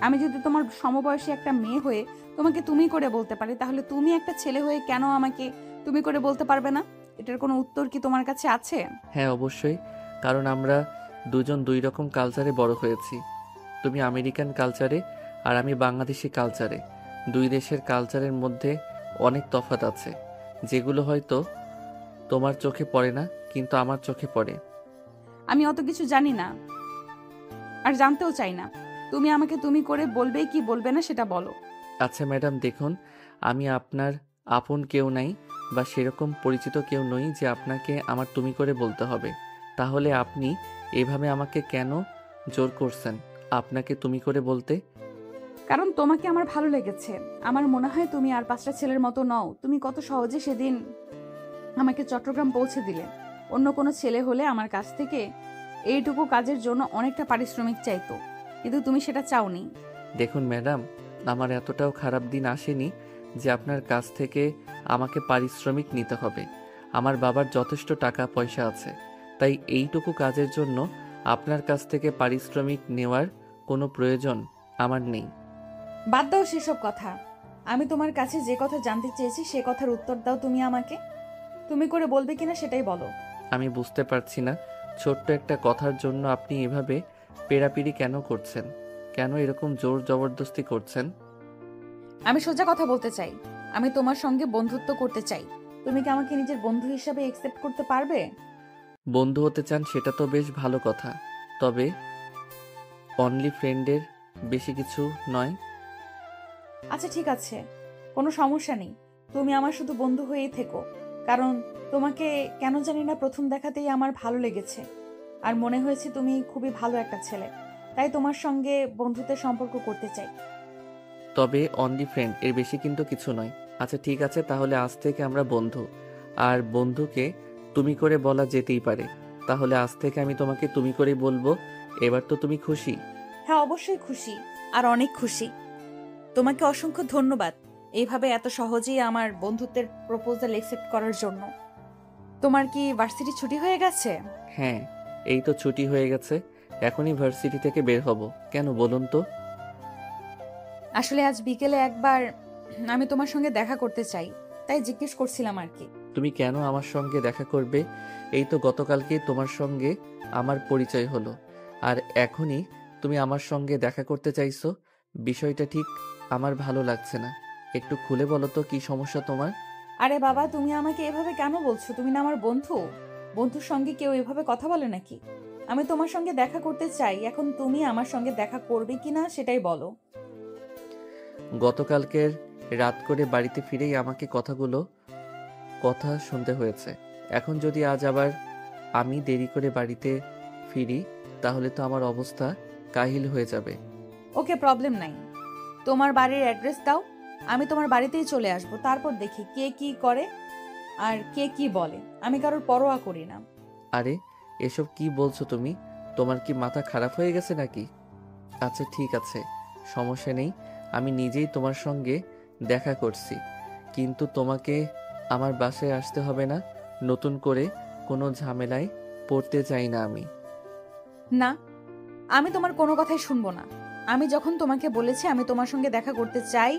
S2: আমি যদি তোমার সমবয়সী একটা মেয়ে হয়ে তোমাকে তুমি করে বলতে পারি, তাহলে তুমি একটা ছেলে হয়ে কেন আমাকে তুমি করে বলতে পারবে না? এটার কোনো উত্তর কি তোমার কাছে আছে?
S1: হ্যাঁ, অবশ্যই। কারণ আমরা দুজন দুই রকম কালচারে বড় হয়েছি। তুমি আমেরিকান কালচারে আর আমি বাংলাদেশি কালচারে। দুই দেশের কালচারের মধ্যে অনেক তফাৎ আছে, যেগুলো হয়তো তোমার চোখে পড়ে না, কিন্তু আমার চোখে পড়ে।
S2: আমি অত কিছু জানি না আর জানতেও চাই না। তুমি আমাকে তুমি করে বলবে কি বলবে না সেটা বলো।
S1: আচ্ছা ম্যাডাম, দেখুন, আমি আপনার আপন কেউ নাই বা সেরকম পরিচিত কেউ নই যে আপনাকে আমার তুমি করে বলতে হবে। তাহলে আপনি এভাবে আমাকে কেন জোর করছেন আপনাকে তুমি করে বলতে?
S2: কারণ তোমাকে আমার ভালো লেগেছে। আমার মনে হয় তুমি আর 5টা ছেলের মতো নও। তুমি কত সহজে সেদিন আমাকে চট্টগ্রাম পৌঁছে দিলে। অন্য কোনো ছেলে হলে আমার কাছ থেকে এইটুকু কাজের জন্য অনেকটা পারিশ্রমিক চাইতো, কিন্তু তুমি সেটা চাওনি।
S1: দেখুন ম্যাডাম, আমার এতটাও খারাপ দিন আসেনি যে আপনার কাছ থেকে আমাকে পারিশ্রমিক নিতে হবে। আমার বাবার যথেষ্ট টাকা পয়সা আছে, তাই এইটুকু কাজের জন্য আপনার কাছ থেকে পারিশ্রমিক নেওয়ার কোনো প্রয়োজন আমার নেই।
S2: বাদ দাও সেসব কথা। আমি তোমার কাছে যে কথা জানতে চেয়েছি সে কথার উত্তর দাও। তুমি আমাকে তুমি করে বলবে কিনা সেটাই বলো।
S1: আমি বুঝতে পারছি না, ছোট্ট একটা কথার জন্য আপনি এভাবে পেরাপিরি কেন করছেন? কেন এরকম জোর জবরদস্তি করছেন?
S2: আমি সোজা কথা বলতে চাই। আমি তোমার সঙ্গে বন্ধুত্ব করতে চাই। তুমি কি আমাকে নিজের বন্ধু হিসাবে একসেপ্ট করতে পারবে?
S1: বন্ধু হতে চান সেটা তো বেশ ভালো কথা, তবে অনলি ফ্রেন্ডের বেশি কিছু নয়।
S2: আচ্ছা ঠিক আছে, কোনো সমস্যা নেই। তুমি আমার শুধু বন্ধু হয়েই থেকো। কারণ তোমাকে কেন জানি না প্রথম দেখাতেই আমার ভালো লেগেছে, আর মনে হয়েছে তুমি খুবই ভালো একটা ছেলে। তাই তোমার সঙ্গে বন্ধুত্বের সম্পর্ক করতে চাই।
S1: তবে অনলি ফ্রেন্ড, এর বেশি কিন্তু কিছু নয়। আচ্ছা ঠিক আছে, তাহলে আজ থেকে আমরা বন্ধু। আর বন্ধুকে তুমি করে বলা যেতেই পারে। তাহলে আজ থেকে আমি তোমাকে তুমি করেই বলবো। এবার তো তুমি খুশি?
S2: হ্যাঁ, অবশ্যই খুশি, আর অনেক খুশি। তোমাকে অসংখ্য ধন্যবাদ এইভাবে এত সহজেই আমার বন্ধুত্বের প্রপোজাল একসেপ্ট করার জন্য। তোমার কি ভার্সিটি ছুটি হয়ে গেছে?
S1: হ্যাঁ, এই তো ছুটি হয়ে গেছে। এখনই ভার্সিটি থেকে বের হব। কেন বলুন তো?
S2: আসলে আজ বিকেলে একবার আমি তোমার সঙ্গে দেখা করতে চাই, তাই জিজ্ঞেস করছিলাম আর কি।
S1: তুমি কেন আমার সঙ্গে দেখা করবে? এই তো গতকালকে তোমার সঙ্গে আমার পরিচয় হলো, আর এখনই তুমি আমার সঙ্গে দেখা করতে চাইছো। বিষয়টা ঠিক আমার ভালো লাগছে না। একটু খুলে বলো তো কি সমস্যা তোমার?
S2: আরে বাবা, তুমি আমাকে এভাবে কেন বলছো? তুমি না আমার বন্ধু। বন্ধুর সঙ্গে কেউ এভাবে কথা বলে নাকি? আমি তোমার সঙ্গে দেখা করতে চাই, এখন তুমি আমার সঙ্গে দেখা করবে কিনা সেটাই বলো।
S1: গতকালকের রাত করে বাড়িতে ফিরেই আমাকে কথা শুনতে হয়েছে। এখন যদি আজ আবার আমি দেরি করে বাড়িতে ফিরি, তাহলে তো আমার অবস্থা কাহিল হয়ে যাবে।
S2: ওকে, প্রবলেম নাই। তোমার বাড়ির অ্যাড্রেস দাও, আমি তোমার বাড়িতেই চলে আসব। তারপর দেখি কে কি করে আর কে কি বলে। আমি কারোর পরোয়া করি না।
S1: আরে, এসব কি বলছো তুমি? তোমার কি মাথা খারাপ হয়ে গেছে নাকি? আচ্ছা ঠিক আছে, সমস্যা নেই। আমি নিজেই তোমার সঙ্গে দেখা করছি, কিন্তু তোমাকে আমার বাসায় আসতে হবে না। নতুন করে কোনো ঝামেলায় পড়তে চাই না আমি।
S2: না, আমি তোমার কোনো কথাই শুনবো না। আমি যখন তোমাকে বলেছি আমি তোমার সঙ্গে দেখা করতে চাই,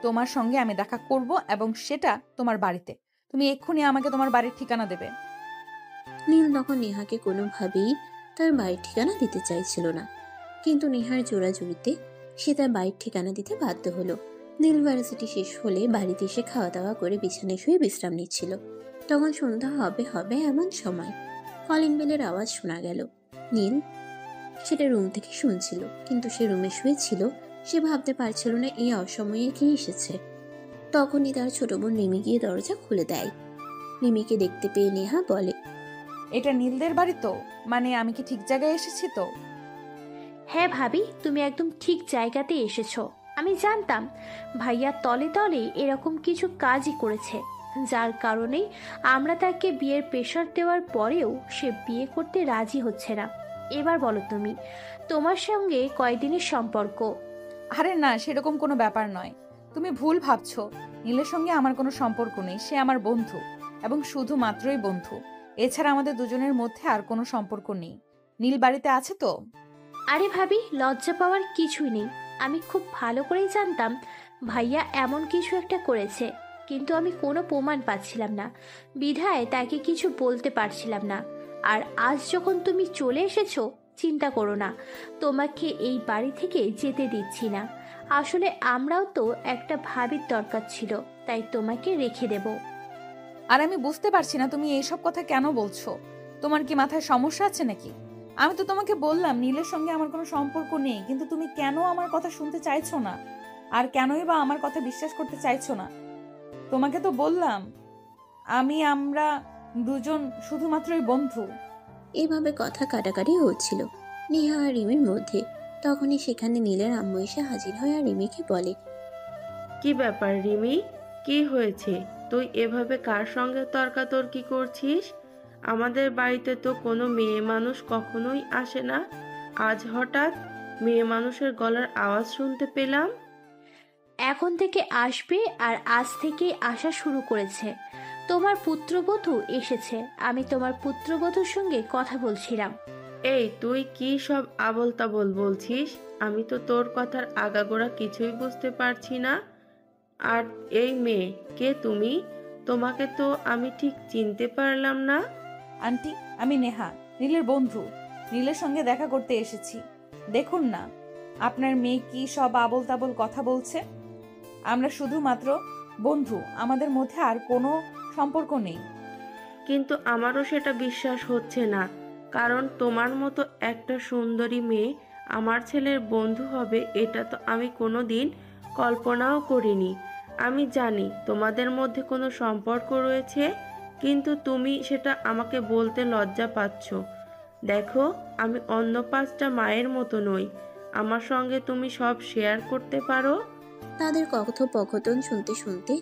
S2: তোমার সঙ্গে আমি দেখা করব, এবং সেটা তোমার বাড়িতে। তুমি এক্ষুনি আমাকে তোমার বাড়ির ঠিকানা দেবে।
S3: নীল তখন নেহাকে কোনোভাবেই তার বাড়ির ঠিকানা দিতে চাইছিল না, কিন্তু নেহার জোরাজুরিতে সে তার বাড়ির ঠিকানা দিতে বাধ্য হলো। নীল ভার্সিটি শেষ হলে বাড়িতে এসে খাওয়া দাওয়া করে বিছানায় শুয়ে বিশ্রাম নিচ্ছিল। তখন সন্ধ্যা হবে হবে এমন সময় কলিং বেলের আওয়াজ শোনা গেল। নীল সেটা রুম থেকে শুনছিল, কিন্তু সে রুমে শুয়েছিল। সে ভাবতে পারছিল না এই অসময়ে কে এসেছে। তখনই তার ছোট বোন রিমি গিয়ে দরজা খুলে দেয়। রিমিকে দেখতে পেয়ে নেহা বলে,
S2: এটা নীলদের বাড়ি তো? মানে আমি কি ঠিক জায়গায় এসেছি তো?
S5: হ্যাঁ ভাবি, তুমি একদম ঠিক জায়গাতে এসেছো। আমি জানতাম ভাইয়া তলে তলে এরকম কিছু কাজই করেছে, যার কারণেই আমরা তাকে বিয়ের প্রেশার দেওয়ার পরেও সে বিয়ে করতে রাজি হচ্ছে না। এবার বলো তুমি, তোমার সঙ্গে কয়দিনের সম্পর্ক?
S2: আরে না, সেরকম কোনো ব্যাপার নয়। তুমি ভুল ভাবছো। নীলের সঙ্গে আমার কোনো সম্পর্ক নেই। সে আমার বন্ধু, এবং শুধুমাত্রই বন্ধু। এছাড়া আমাদের দুজনের মধ্যে আর কোনো সম্পর্ক নেই। নীল বাড়িতে আছে তো?
S5: আরে ভাবি, লজ্জা পাওয়ার কিছুই নেই। আমি খুব ভালো করেই জানতাম ভাইয়া এমন কিছু একটা করেছে, কিন্তু আমি কোনো প্রমাণ পাচ্ছিলাম না, বিধায় তাকে কিছু বলতে পারছিলাম না। আর আজ যখন তুমি চলে এসেছো, চিন্তা করো না, তোমাকে এই বাড়ি থেকে যেতে দিচ্ছি না। আসলে আমরাও তো একটা ভাবির দরকার ছিল, তাই তোমাকে রেখে দেব।
S2: আর আমি বুঝতে পারছি না তুমি এইসব কথা কেন বলছো। তোমার কি মাথায় সমস্যা আছে নাকি? আমি তো তোমাকে বললাম নীলের সঙ্গে আমার কোনো সম্পর্ক নেই, কিন্তু তুমি কেন আমার কথা শুনতে চাইছো না? আর কেনই বা আমার কথা বিশ্বাস করতে চাইছো না? তোমাকে তো বললাম আমরা দুজন শুধুমাত্রই বন্ধু।
S3: এভাবে কথা কাটাকাটি হচ্ছিল নেহা আর রিমির মধ্যে। তখনই সেখানে নীলের আম্মু এসে হাজির হয় আর রিমিকে বলে,
S6: কি ব্যাপার রিমি, কি হয়েছে? তুই এভাবে কার সঙ্গে তর্কাতর্কি করছিস? আমাদের বাড়িতে তো কোনো মেয়ে মানুষ কখনোই আসে না, আজ হঠাৎ মেয়ে মানুষের গলার আওয়াজ শুনতে পেলাম।
S5: এখন থেকে আসবে, আর আজ থেকেই আসা শুরু করেছে। তোমার পুত্রবধূ এসেছে। আমি তোমার পুত্রবধূর সঙ্গে কথা বলছিলাম।
S6: এই তুই কি সব আবোল তাবোল বলছিস? আমি তো তোর কথার আগাগোড়া কিছুই বুঝতে পারছি না। আর এই মেয়ে কে তুমি? তোমাকে তো আমি ঠিক চিনতে পারলাম না।
S2: আন্টি, আমি নেহা, নীলের বন্ধু। নীলের সঙ্গে দেখা করতে এসেছি। দেখুন না, আপনার মেয়ে কি সব আবোল তাবোল কথা বলছে। আমরা শুধুমাত্র বন্ধু, আমাদের মধ্যে আর কোনো সম্পর্ক নেই।
S6: কিন্তু আমারও সেটা বিশ্বাস হচ্ছে না, কারণ তোমার মতো একটা সুন্দরী মেয়ে আমার ছেলের বন্ধু হবে এটা তো আমি কোনোদিন কল্পনাও করিনি। আমি জানি তোমাদের মধ্যে কোনো সম্পর্ক রয়েছে, কিন্তু তুমি সেটা আমাকে বলতে লজ্জা পাচ্ছ। দেখো, আমি অন্য 5টা মায়ের মতো নই। আমার সঙ্গে তুমি সব শেয়ার করতে পারো।
S3: তাদের কথোপকথন শুনতে শুনতে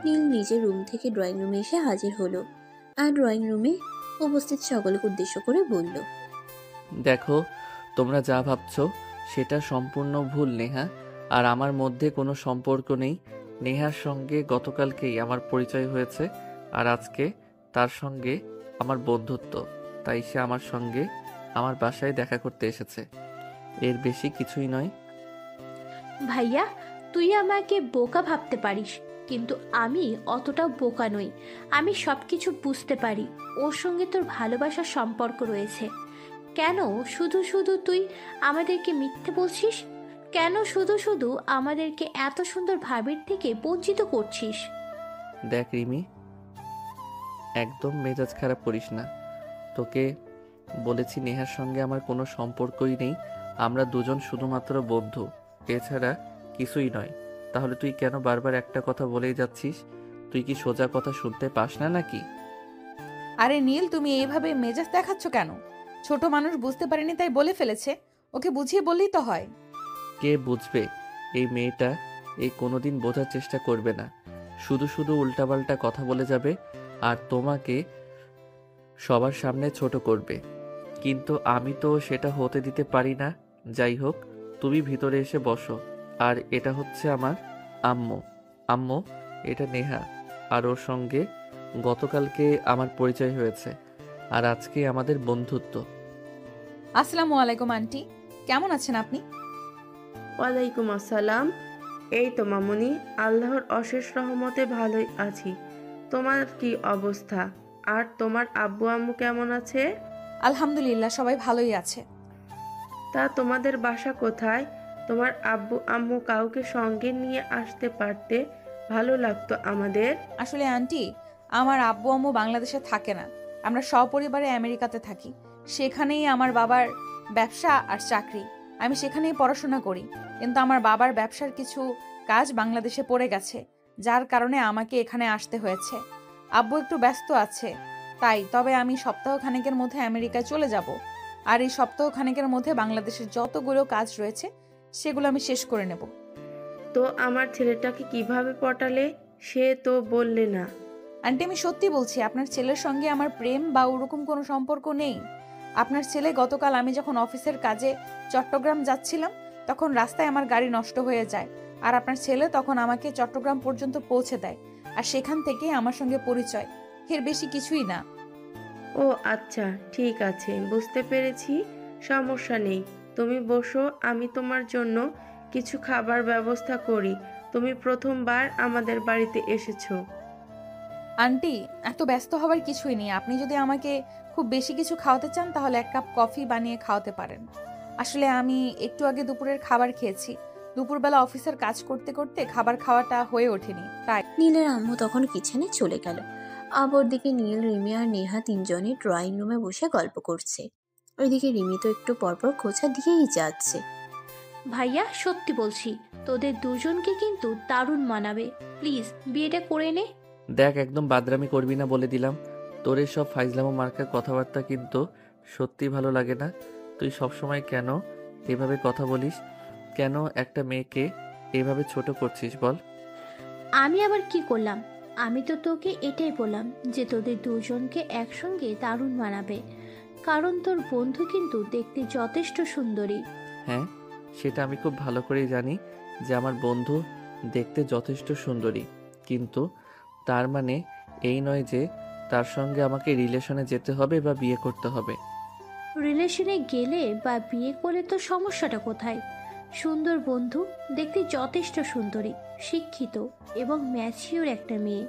S3: নীল নিজের রুম থেকে ড্রয়িং রুমে এসে হাজির হলো আর ড্রয়িং রুমে উপস্থিত সকলকে উদ্দেশ্য করে বলল,
S1: দেখো, তোমরা যা ভাবছো সেটা সম্পূর্ণ ভুল নেহা। আর আমার মধ্যে কোনো সম্পর্ক নেই। নেহার সঙ্গে গতকালকেই আমার পরিচয় হয়েছে, আর আজকে তার সঙ্গে আমার বন্ধুত্ব। তাই সে আমার সঙ্গে আমার বাসায় দেখা করতে এসেছে। এর বেশি কিছুই নয়।
S5: ভাইয়া, তুই আমাকে বোকা ভাবতে পারিস, কিন্তু আমি অতটাও বোকা নই। আমি সব কিছু বুঝতে পারি। ওর সঙ্গে তোর ভালোবাসার সম্পর্ক রয়েছে। কেন শুধু শুধু তুই আমাদেরকে মিথ্যে বলছিস? কেন শুধু শুধু আমাদেরকে এত সুন্দর ভাবের থেকে বঞ্চিত করছিস?
S1: দেখ রিমি, একদম মেজাজ খারাপ করিস না। তোকে বলেছি নেহার সঙ্গে আমার কোনো সম্পর্কই নেই। আমরা দুজন শুধুমাত্র বন্ধু, এছাড়া কিছুই নয়। তাহলে তুই কেন বারবার একটা কথা বলেই যাচ্ছিস? তুই কি সোজা কথা শুনতে পাস না নাকি?
S2: আরে নীল, তুমি এইভাবে মেজাজ দেখাচ্ছ কেন? ছোট মানুষ বুঝতে পারেনি তাই বলে ফেলেছে। ওকে বুঝিয়ে বললেই তো হয়।
S1: কে বুঝবে? এই মেয়েটা এই কোনোদিন বোঝার চেষ্টা করবে না, শুধু শুধু উল্টাপাল্টা কথা বলে যাবে আর তোমাকে সবার সামনে ছোট করবে। কিন্তু আমি তো সেটা হতে দিতে পারি না। যাই হোক, তুমি ভিতরে এসে বসো। আর এটা হচ্ছে আমার আম্মু। আম্মু, এটা নেহা, আর ওর সঙ্গে গতকালকে আমার পরিচয় হয়েছে, আর আজকে আমাদের বন্ধুত্ব।
S2: আসসালামু আলাইকুম আন্টি, কেমন আছেন আপনি?
S6: ওয়ালাইকুম আসসালাম। এই তো মামুনি, আল্লাহর অশেষ রহমতে ভালোই আছি। তোমার কি অবস্থা? আর তোমার আব্বু আম্মু কেমন আছে?
S2: আলহামদুলিল্লাহ, সবাই ভালোই আছে।
S6: তা তোমাদের বাসা কোথায়? তোমার আব্বু আম্মু কাউকে সঙ্গে নিয়ে আসতে পারতে, ভালো লাগতো আমাদের।
S2: আসলে আন্টি, আমার আব্বু আম্মু বাংলাদেশে থাকে না। আমরা সপরিবারে আমেরিকাতে থাকি। সেখানেই আমার বাবার ব্যবসা আর চাকরি। আমি সেখানেই পড়াশোনা করি, কিন্তু আমার বাবার ব্যবসার কিছু কাজ বাংলাদেশে পড়ে গেছে, যার কারণে আমাকে এখানে আসতে হয়েছে। আব্বু একটু ব্যস্ত আছে তাই, তবে আমি সপ্তাহখানেকের মধ্যে আমেরিকায় চলে যাব। আর এই সপ্তাহখানেকের মধ্যে বাংলাদেশের যতগুলো কাজ রয়েছে সেগুলো আমি শেষ করে নেব।
S6: তো আমার ছেলেটাকে কিভাবে পটালে? সে তো বললে না।
S2: আন্টি, আমি সত্যি বলছি, আপনার ছেলের সঙ্গে আমার প্রেম বা ওরকম কোনো সম্পর্ক নেই। আপনার ছেলে গতকাল আমি যখন অফিসের কাজে চট্টগ্রাম যাচ্ছিলাম, তখন রাস্তায় আমার গাড়ি নষ্ট হয়ে যায়। আর আপনার ছেলে তখন আমাকে চট্টগ্রাম পর্যন্ত পৌঁছে দেয়, আর সেখান থেকে আমার সঙ্গে পরিচয়। এর বেশি কিছুই না।
S6: ও আচ্ছা, ঠিক আছে, বুঝতে পেরেছি। সমস্যা নেই, তুমি বসো, আমি তোমার জন্য কিছু খাবার ব্যবস্থা করি। তুমি প্রথমবার আমাদের বাড়িতে এসেছো।
S2: আন্টি, এত ব্যস্ত হবার কিছুই নেই। আপনি যদি আমাকে খুব বেশি কিছু খাওয়াতে চান তাহলে 1 কাপ কফি বানিয়ে খাওয়াতে পারেন। আসলে আমি একটু আগে দুপুরের খাবার খেয়েছি। দুপুরবেলা অফিসের কাজ করতে করতে খাবার খাওয়াটা হয়ে ওঠেনি, তাই।
S3: নীলের আম্মু তখন কিচেনে চলে গেল। অপর দিকে নীল, রিমি আর নেহা তিনজনই ড্রয়িং রুমে বসে গল্প করছে। ওইদিকে রিমি তো একটু পরপর খোঁচা দিয়েই যাচ্ছে।
S5: ভাইয়া সত্যি বলছি, তোদের দুজনকে কিন্তু দারুণ মানাবে। প্লিজ বিয়েটা করে নে।
S1: দেখ, একদম বাদরামি করবি না বলে দিলাম। তোর সব ফাইজলামো মার্কার কথাবার্তা কিন্তু সত্যি ভালো লাগে না। তুই সবসময় কেন এভাবে কথা বলিস? কেন একটা মেয়েকে এভাবে ছোট করছিস বল?
S5: আমি আবার কি করলাম? আমি তো তোকে এটাই বললাম যে তোদের দুজনকে একসঙ্গে দারুণ মানাবে, কারণ তোর বন্ধু কিন্তু দেখতে যথেষ্ট সুন্দরী।
S1: হ্যাঁ, সেটা আমি খুব ভালো করেই জানি যে আমার বন্ধু দেখতে যথেষ্ট সুন্দরী, কিন্তু তার মানে এই নয় যে তার সঙ্গে আমাকে রিলেশনে যেতে হবে বা বিয়ে করতে হবে।
S5: রিলেশনে গেলে বা বিয়ে করলে তো সমস্যাটা কোথায়? সুন্দর বন্ধু, দেখতে যথেষ্ট সুন্দরী, শিক্ষিত এবং ম্যাচিওর একটা মেয়ে।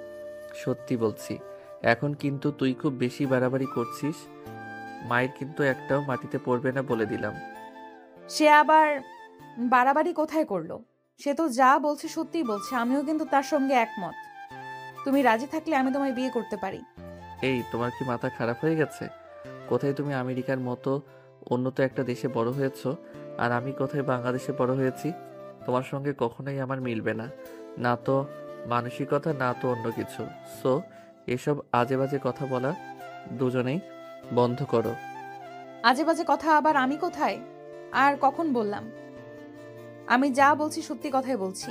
S1: সত্যি বলছি, এখন কিন্তু তুই খুব বেশি বাড়াবাড়ি করছিস। মায়ের কিন্তু একটাও মাটিতে পড়বে না বলে দিলাম।
S2: সে আবার বাড়াবাড়ি কোথায় করলো? সে তো যা বলছে সত্যিই বলছে। আমিও কিন্তু তার সঙ্গে একমত। তুমি রাজি থাকলে আমি তোমায় বিয়ে করতে পারি।
S1: এই, তোমার কি মাথা খারাপ হয়ে গেছে? কোথায় তুমি আমেরিকার মতো উন্নত একটা দেশে বড় হয়েছো, আর আমি কোথায় বাংলাদেশে বড় হয়েছি? তোমার সঙ্গে কখনোই আমার মিলবে না, না তো মানসিকতা, না তো অন্য কিছু। সো এসব আজে বাজে কথা বলা দুজনেই বন্ধ করো।
S2: আজে বাজে কথা আবার আমি কোথায় আর কখন বললাম? আমি যা বলছি সত্যি কথাই বলছি।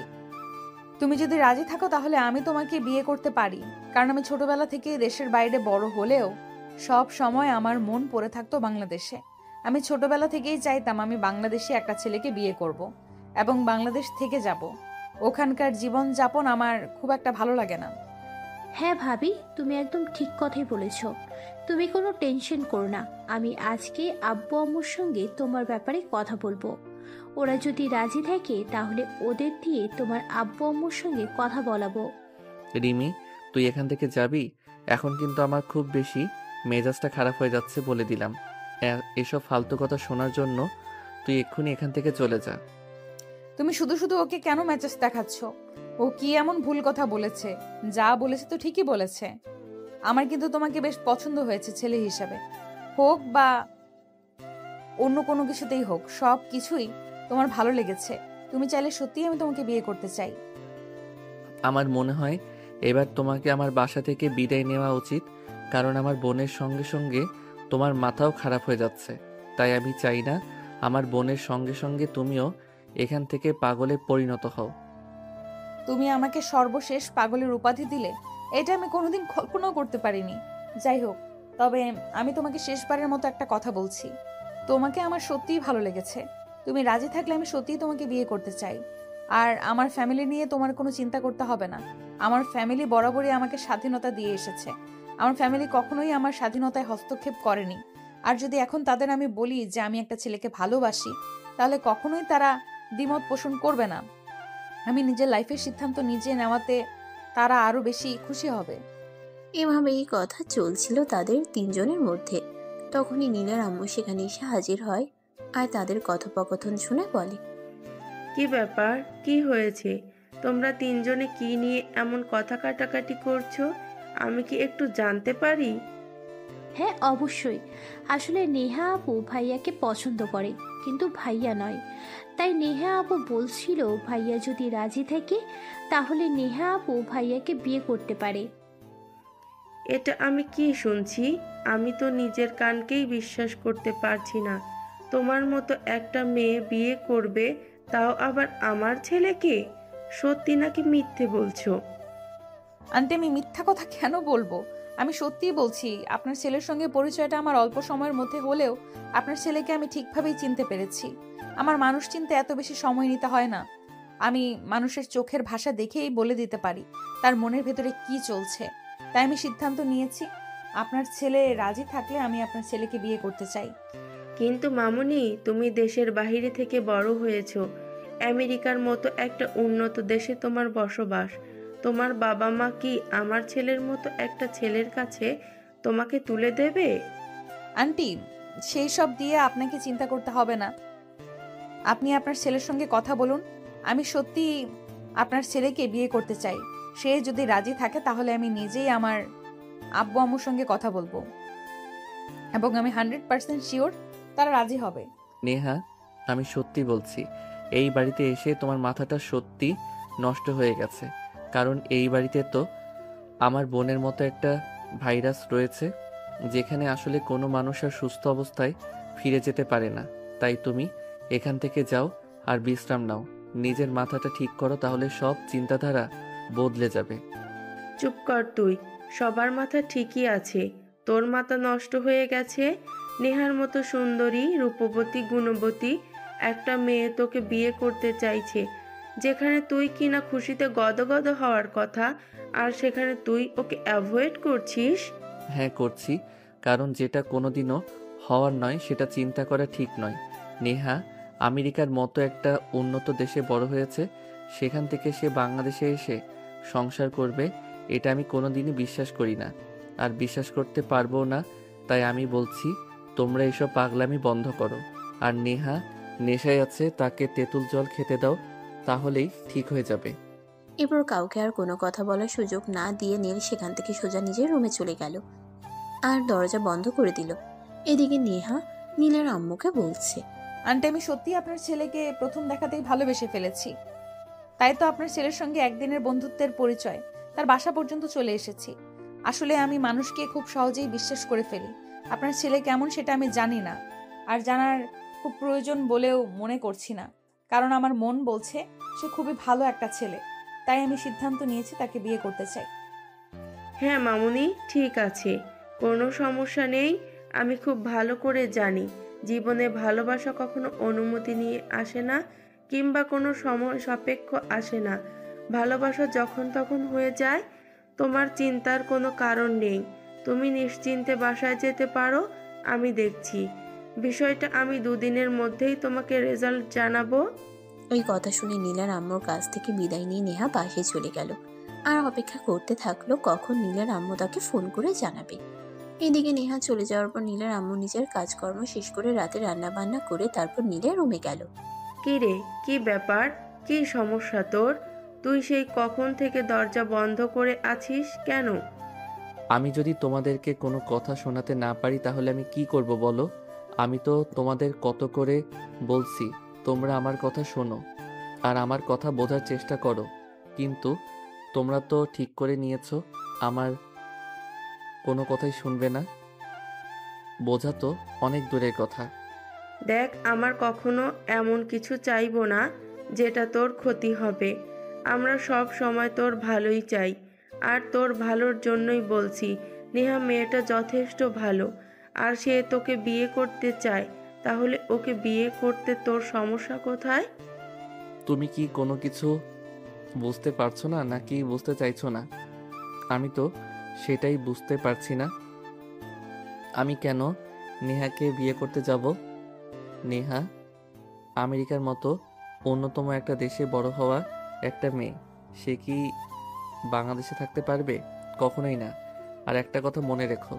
S2: তুমি যদি রাজি থাকো তাহলে আমি তোমাকে বিয়ে করতে পারি, কারণ আমি ছোটবেলা থেকে দেশের বাইরে বড় হলেও সব সময় আমার মন পড়ে থাকতো বাংলাদেশে। আমি ছোটবেলা থেকেই চাইতাম আমি বাংলাদেশে একটা ছেলেকে বিয়ে করব এবং বাংলাদেশ থেকে যাব। ওখানকার জীবন যাপন আমার খুব একটা ভালো লাগে না।
S5: হ্যাঁ ভাবি, তুমি একদম ঠিক কথাই বলেছ। তুমি কোনো টেনশন করো না, আমি আজকে আব্বু আম্মুর সঙ্গে তোমার ব্যাপারে কথা বলবো। ওরা যদি রাজি থাকে তাহলে ওদের দিয়ে তোমার আব্বু আম্মুর সঙ্গে কথা বলাবো।
S1: রিমি, তুই এখান থেকে যাবি? এখন কিন্তু আমার খুব বেশি মেজাজটা খারাপ হয়ে যাচ্ছে বলে দিলাম। এসব ফালতু কথা শোনার জন্য তুই এক্ষুনি এখান থেকে চলে যা।
S2: তুমি শুধু শুধু ওকে কেন মেজাজ দেখাচ্ছ? ও কি এমন ভুল কথা বলেছে? যা বলেছে তো ঠিকই বলেছে। আমার কিন্তু তোমাকে বেশ পছন্দ হয়েছে ছেলে হিসাবে, হোক বা অন্য কোনো কিছুতেই হোক, সব কিছুই তোমার ভালো লেগেছে। তুমি চাইলে সত্যিই আমি তোমাকে বিয়ে করতে চাই।
S1: আমার মনে হয় এবার তোমাকে আমার বাসা থেকে বিদায় নেওয়া উচিত, কারণ আমার বোনের সঙ্গে সঙ্গে তোমার মাথাও খারাপ হয়ে যাচ্ছে। তাই আমি চাই না আমার বোনের সঙ্গে সঙ্গে তুমিও এখান থেকে পাগলে পরিণত হও।
S2: তুমি আমাকে সর্বশেষ পাগলের উপাধি দিলে, এটা আমি কোনোদিন কল্পনাও করতে পারিনি। যাই হোক, তবে আমি তোমাকে শেষবারের মতো একটা কথা বলছি। তোমাকে আমার সত্যিই ভালো লেগেছে। তুমি রাজি থাকলে আমি সত্যিই তোমাকে বিয়ে করতে চাই। আর আমার ফ্যামিলি নিয়ে তোমার কোনো চিন্তা করতে হবে না। আমার ফ্যামিলি বরাবরই আমাকে স্বাধীনতা দিয়ে এসেছে। আমার ফ্যামিলি কখনোই আমার স্বাধীনতায় হস্তক্ষেপ করেনি। আর যদি এখন তাদের আমি বলি যে আমি একটা ছেলেকে ভালোবাসি, তাহলে কখনোই তারা দ্বিমত পোষণ করবে না। আমি নিজের লাইফের সিদ্ধান্ত নিজে নেওয়াতে তারা আরো বেশি খুশি হবে।
S3: এভাবেই কথা চলছিল তাদের তিনজনের মধ্যে। তখনই নীলের আম্মু সেখানে এসে হাজির হয় আর তাদের কথোপকথন শুনে বলে,
S6: কি ব্যাপার, কি হয়েছে? তোমরা তিনজনে কি নিয়ে এমন কথা কাটাকাটি করছো? আমি কি একটু জানতে পারি?
S5: হ্যাঁ অবশ্যই। আসলে নেহা আপু ভাইয়াকে পছন্দ করে, কিন্তু ভাইয়া নয়। তাই নেহা আপু বলছিল ভাইয়া যদি রাজি থাকে তাহলে নেহা আপু ভাইয়াকে বিয়ে করতে পারে।
S6: এটা আমি কি শুনছি? আমি তো নিজের কানকেই বিশ্বাস করতে পারছি না। তোমার মতো একটা মেয়ে বিয়ে করবে, তাও আবার আমার ছেলেকে? সত্যি নাকি মিথ্যে বলছো?
S2: আন্টি, আমি মিথ্যা কথা কেন বলবো? আমি সত্যিই বলছি, আপনার ছেলের সঙ্গে পরিচয়টা আমার অল্প সময়ের মধ্যে হলেও আপনার ছেলেকে আমি ঠিকভাবেই চিনতে পেরেছি। আমার মানুষ চিনতে এত বেশি সময় নিতে হয় না। আমি মানুষের চোখের ভাষা দেখেই বলে দিতে পারি তার মনের ভেতরে কি চলছে। তাই আমি সিদ্ধান্ত নিয়েছি, আপনার ছেলে রাজি থাকলে আমি আপনার ছেলেকে বিয়ে করতে চাই।
S6: কিন্তু মামুনি, তুমি দেশের বাইরে থেকে বড় হয়েছো। আমেরিকার মতো একটা উন্নত দেশে তোমার বসবাস। তোমার বাবা মা কি আমার ছেলের মতো একটা ছেলের কাছে তোমাকে তুলে দেবে?
S2: আন্টি, সেই সব দিয়ে আপনাকে চিন্তা করতে হবে না। আপনি আপনার ছেলের সঙ্গে কথা বলুন। আমি সত্যি আপনার ছেলেকে বিয়ে করতে চাই। সে যদি রাজি থাকে তাহলে আমি নিজেই আমার আব্বু আম্মুর সঙ্গে কথা বলবো, এবং আমি 100% শিওর তারা রাজি হবে।
S1: নেহা, আমি সত্যি বলছি, এই বাড়িতে এসে তোমার মাথাটা সত্যি নষ্ট হয়ে গেছে। কারণ এই বাড়িতে তো আমার বোনের মতো একটা ভাইরাস রয়েছে, যেখানে আসলে কোনো মানুষ আর সুস্থ অবস্থায় ফিরে যেতে পারে না। তাই তুমি এখান থেকে যাও আর বিশ্রাম নাও, নিজের মাথাটা ঠিক করো, তাহলে সব চিন্তাধারা বদলে যাবে।
S6: চুপ কর তুই। সবার মাথা ঠিকই আছে, তোর মাথা নষ্ট হয়ে গেছে। নেহার মতো সুন্দরী, রূপবতী, গুণবতী একটা মেয়ে তোকে বিয়ে করতে চাইছে, যেখানে তুই কিনা খুশিতে গদগদ হওয়ার কথা, আর সেখানে তুই ওকে অ্যাভয়েড করছিস।
S1: হ্যাঁ করছি, কারণ যেটা কোনোদিনও হওয়ার নয় সেটা চিন্তা করা ঠিক নয়। নেহা আমেরিকার মতো একটা উন্নত দেশে বড় হয়েছে, সেখান থেকে সে বাংলাদেশে এসে সংসার করবে, এটা আমি কোনোদিনই বিশ্বাস করি না, আর বিশ্বাস করতে পারবো না। তাই আমি বলছি, তোমরা এসব পাগলামি বন্ধ করো। আর নেহা নেশায় আছে, তাকে তেঁতুল জল খেতে দাও, তাহলেই ঠিক হয়ে যাবে।
S3: এরপর কাউকে আর কোনো কথা বলার সুযোগ না দিয়ে নীল সেখান থেকে সোজা নিজের রুমে চলে গেল আর দরজা বন্ধ করে দিল। এদিকে নেহা নীলের আম্মুকে বলছে,
S2: আন্টি, আমি সত্যি আপনার ছেলেকে প্রথম দেখাতেই ভালোবেসে ফেলেছি। তাই তো আপনার ছেলের সঙ্গে একদিনের বন্ধুত্বের পরিচয়, তার বাসা পর্যন্ত চলে এসেছি। আসলে আমি মানুষকে খুব সহজেই বিশ্বাস করে ফেলি। আপনার ছেলে কেমন সেটা আমি জানি না, আর জানার খুব প্রয়োজন বলেও মনে করছি না, কারণ আমার মন বলছে সে খুবই ভালো একটা ছেলে। তাই আমি সিদ্ধান্ত নিয়েছি তাকে বিয়ে করতে চাই।
S6: হ্যাঁ মামুনি, ঠিক আছে, কোনো সমস্যা নেই। আমি খুব ভালো করে জানি জীবনে ভালোবাসা কখনো অনুমতি নিয়ে আসে না, কিংবা কোনো সময় সাপেক্ষ আসে না। ভালোবাসা যখন তখন হয়ে যায়। তোমার চিন্তার কোনো কারণ নেই। তুমি নিশ্চিন্তে বাসায় যেতে পারো, আমি দেখছি বিষয়টা। আমি দুদিনের মধ্যেই তোমাকে রেজাল্ট জানাবো।
S3: ওই কথা শুনে নীলার আম্মুর কাছ থেকে বিদায় নিয়ে নেহা বাসে চলে গেল আর অপেক্ষা করতে থাকলো কখন নীলার আম্মু তাকে ফোন করে জানাবে। এদিকে নেহা চলে যাওয়ার পর নীলার আম্মু নিজের কাজকর্ম শেষ করে রাতে রান্না বান্না করে তারপর নীলের রুমে গেল।
S6: কি রে, কি ব্যাপার? কি সমস্যা তোর? তুই সেই কখন থেকে দরজা বন্ধ করে আছিস কেন?
S1: আমি যদি তোমাদেরকে কোনো কথা শোনাতে না পারি তাহলে আমি কি করব বলো? আমি তো তোমাদের কত করে বলছি তোমরা আমার কথা শোনো আর আমার কথা বোঝার চেষ্টা করো, কিন্তু তোমরা তো ঠিক করে নিয়েছো আমার কোনো কথাই শুনবে না। বোঝা তো অনেক দূরের কথা।
S6: দেখ, আমার কখনো এমন কিছু চাইবো না যেটা তোর ক্ষতি হবে। আমরা সব সময় তোর ভালোই চাই, আর তোর ভালোর জন্যই বলছি। নেহা মেয়েটা যথেষ্ট ভালো, আর সে তোকে বিয়ে করতে চায়। তাহলে ওকে বিয়ে করতে তোর সমস্যা কোথায়?
S1: তুমি কি কোনো কিছু বুঝতে পারছো না নাকি বুঝতে চাইছো না? আমি তো সেটাই বুঝতে পারছি না। আমি কেন নেহাকে বিয়ে করতে যাব? নেহা আমেরিকার মতো অন্যতম একটা দেশে বড় হওয়া একটা মেয়ে, সে কি বাংলাদেশে থাকতে পারবে? কখনোই না। আর একটা কথা মনে রেখো,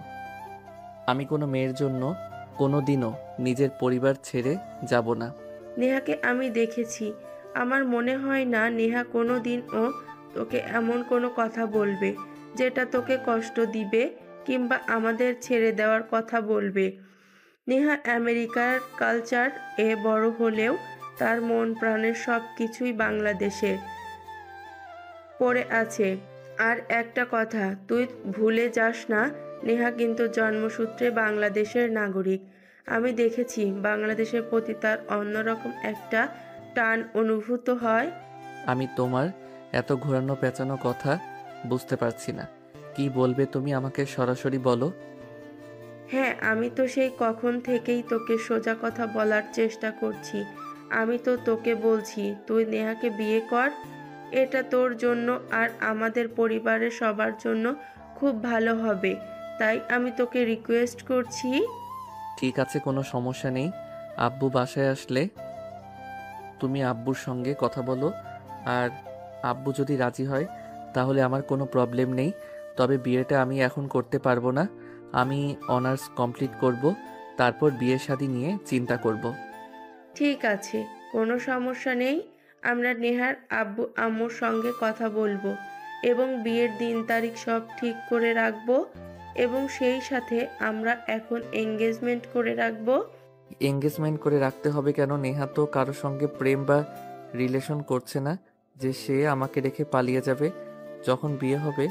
S1: আমি কোনো মেয়ের জন্য কোনো দিনও নিজের পরিবার ছেড়ে যাব না।
S6: নেহাকে আমি দেখেছি। আমার মনে হয় না নেহা কোনো দিনও তোকে এমন কোনো কথা বলবে যেটা তোকে কষ্ট দিবে। কিংবা আমাদের ছেড়ে দেওয়ার কথা বলবে। নেহা আমেরিকার কালচার এ বড় হলেও তার মন প্রাণের সব কিছুই বাংলাদেশে পড়ে আছে। আর একটা কথা তুই ভুলে যাস না, নেহা কিন্তু জন্মসূত্রে বাংলাদেশের নাগরিক। আমি দেখেছি বাংলাদেশের প্রতি তার অন্যরকম একটা টান অনুভূত হয়।
S1: আমি তোমার এত ঘোরানো পেঁচানো কথা বুঝতে পারছি না। কি বলবে তুমি, আমাকে সরাসরি বলো।
S6: হ্যাঁ, আমি তো সেই কখন থেকেই তোকে সোজা কথা বলার চেষ্টা করছি। আমি তো তোকে বলছি তুই নেহাকে বিয়ে কর। এটা তোর জন্য আর আমাদের পরিবারের সবার জন্য খুব ভালো হবে। তাই আমি তোকে রিকোয়েস্ট করছি।
S1: ঠিক আছে, কোনো সমস্যা নেই। আব্বু বাসায় আসলে তুমি আব্বুর সঙ্গে কথা বলো, আর আব্বু যদি রাজি হয় তাহলে আমার কোনো প্রবলেম নেই। তবে বিয়েটা আমি এখন করতে পারবো না। আমি অনার্স কমপ্লিট করব, তারপর বিয়ে শাদী নিয়ে চিন্তা করব।
S6: ঠিক আছে, কোনো সমস্যা নেই। আমরা নেহার আব্বু আম্মুর সঙ্গে কথা বলবো এবং বিয়ের দিন তারিখ সব ঠিক করে রাখবো, এবং সেই সাথে আমরা এখন এঙ্গেজমেন্ট করে রাখবো।
S1: এঙ্গেজমেন্ট করে রাখতে হবে কেন? নেহা তো কারোর সঙ্গে প্রেম বা রিলেশন করছে না যে সে আমাকে রেখে পালিয়ে যাবে। যখন বিয়ে হবে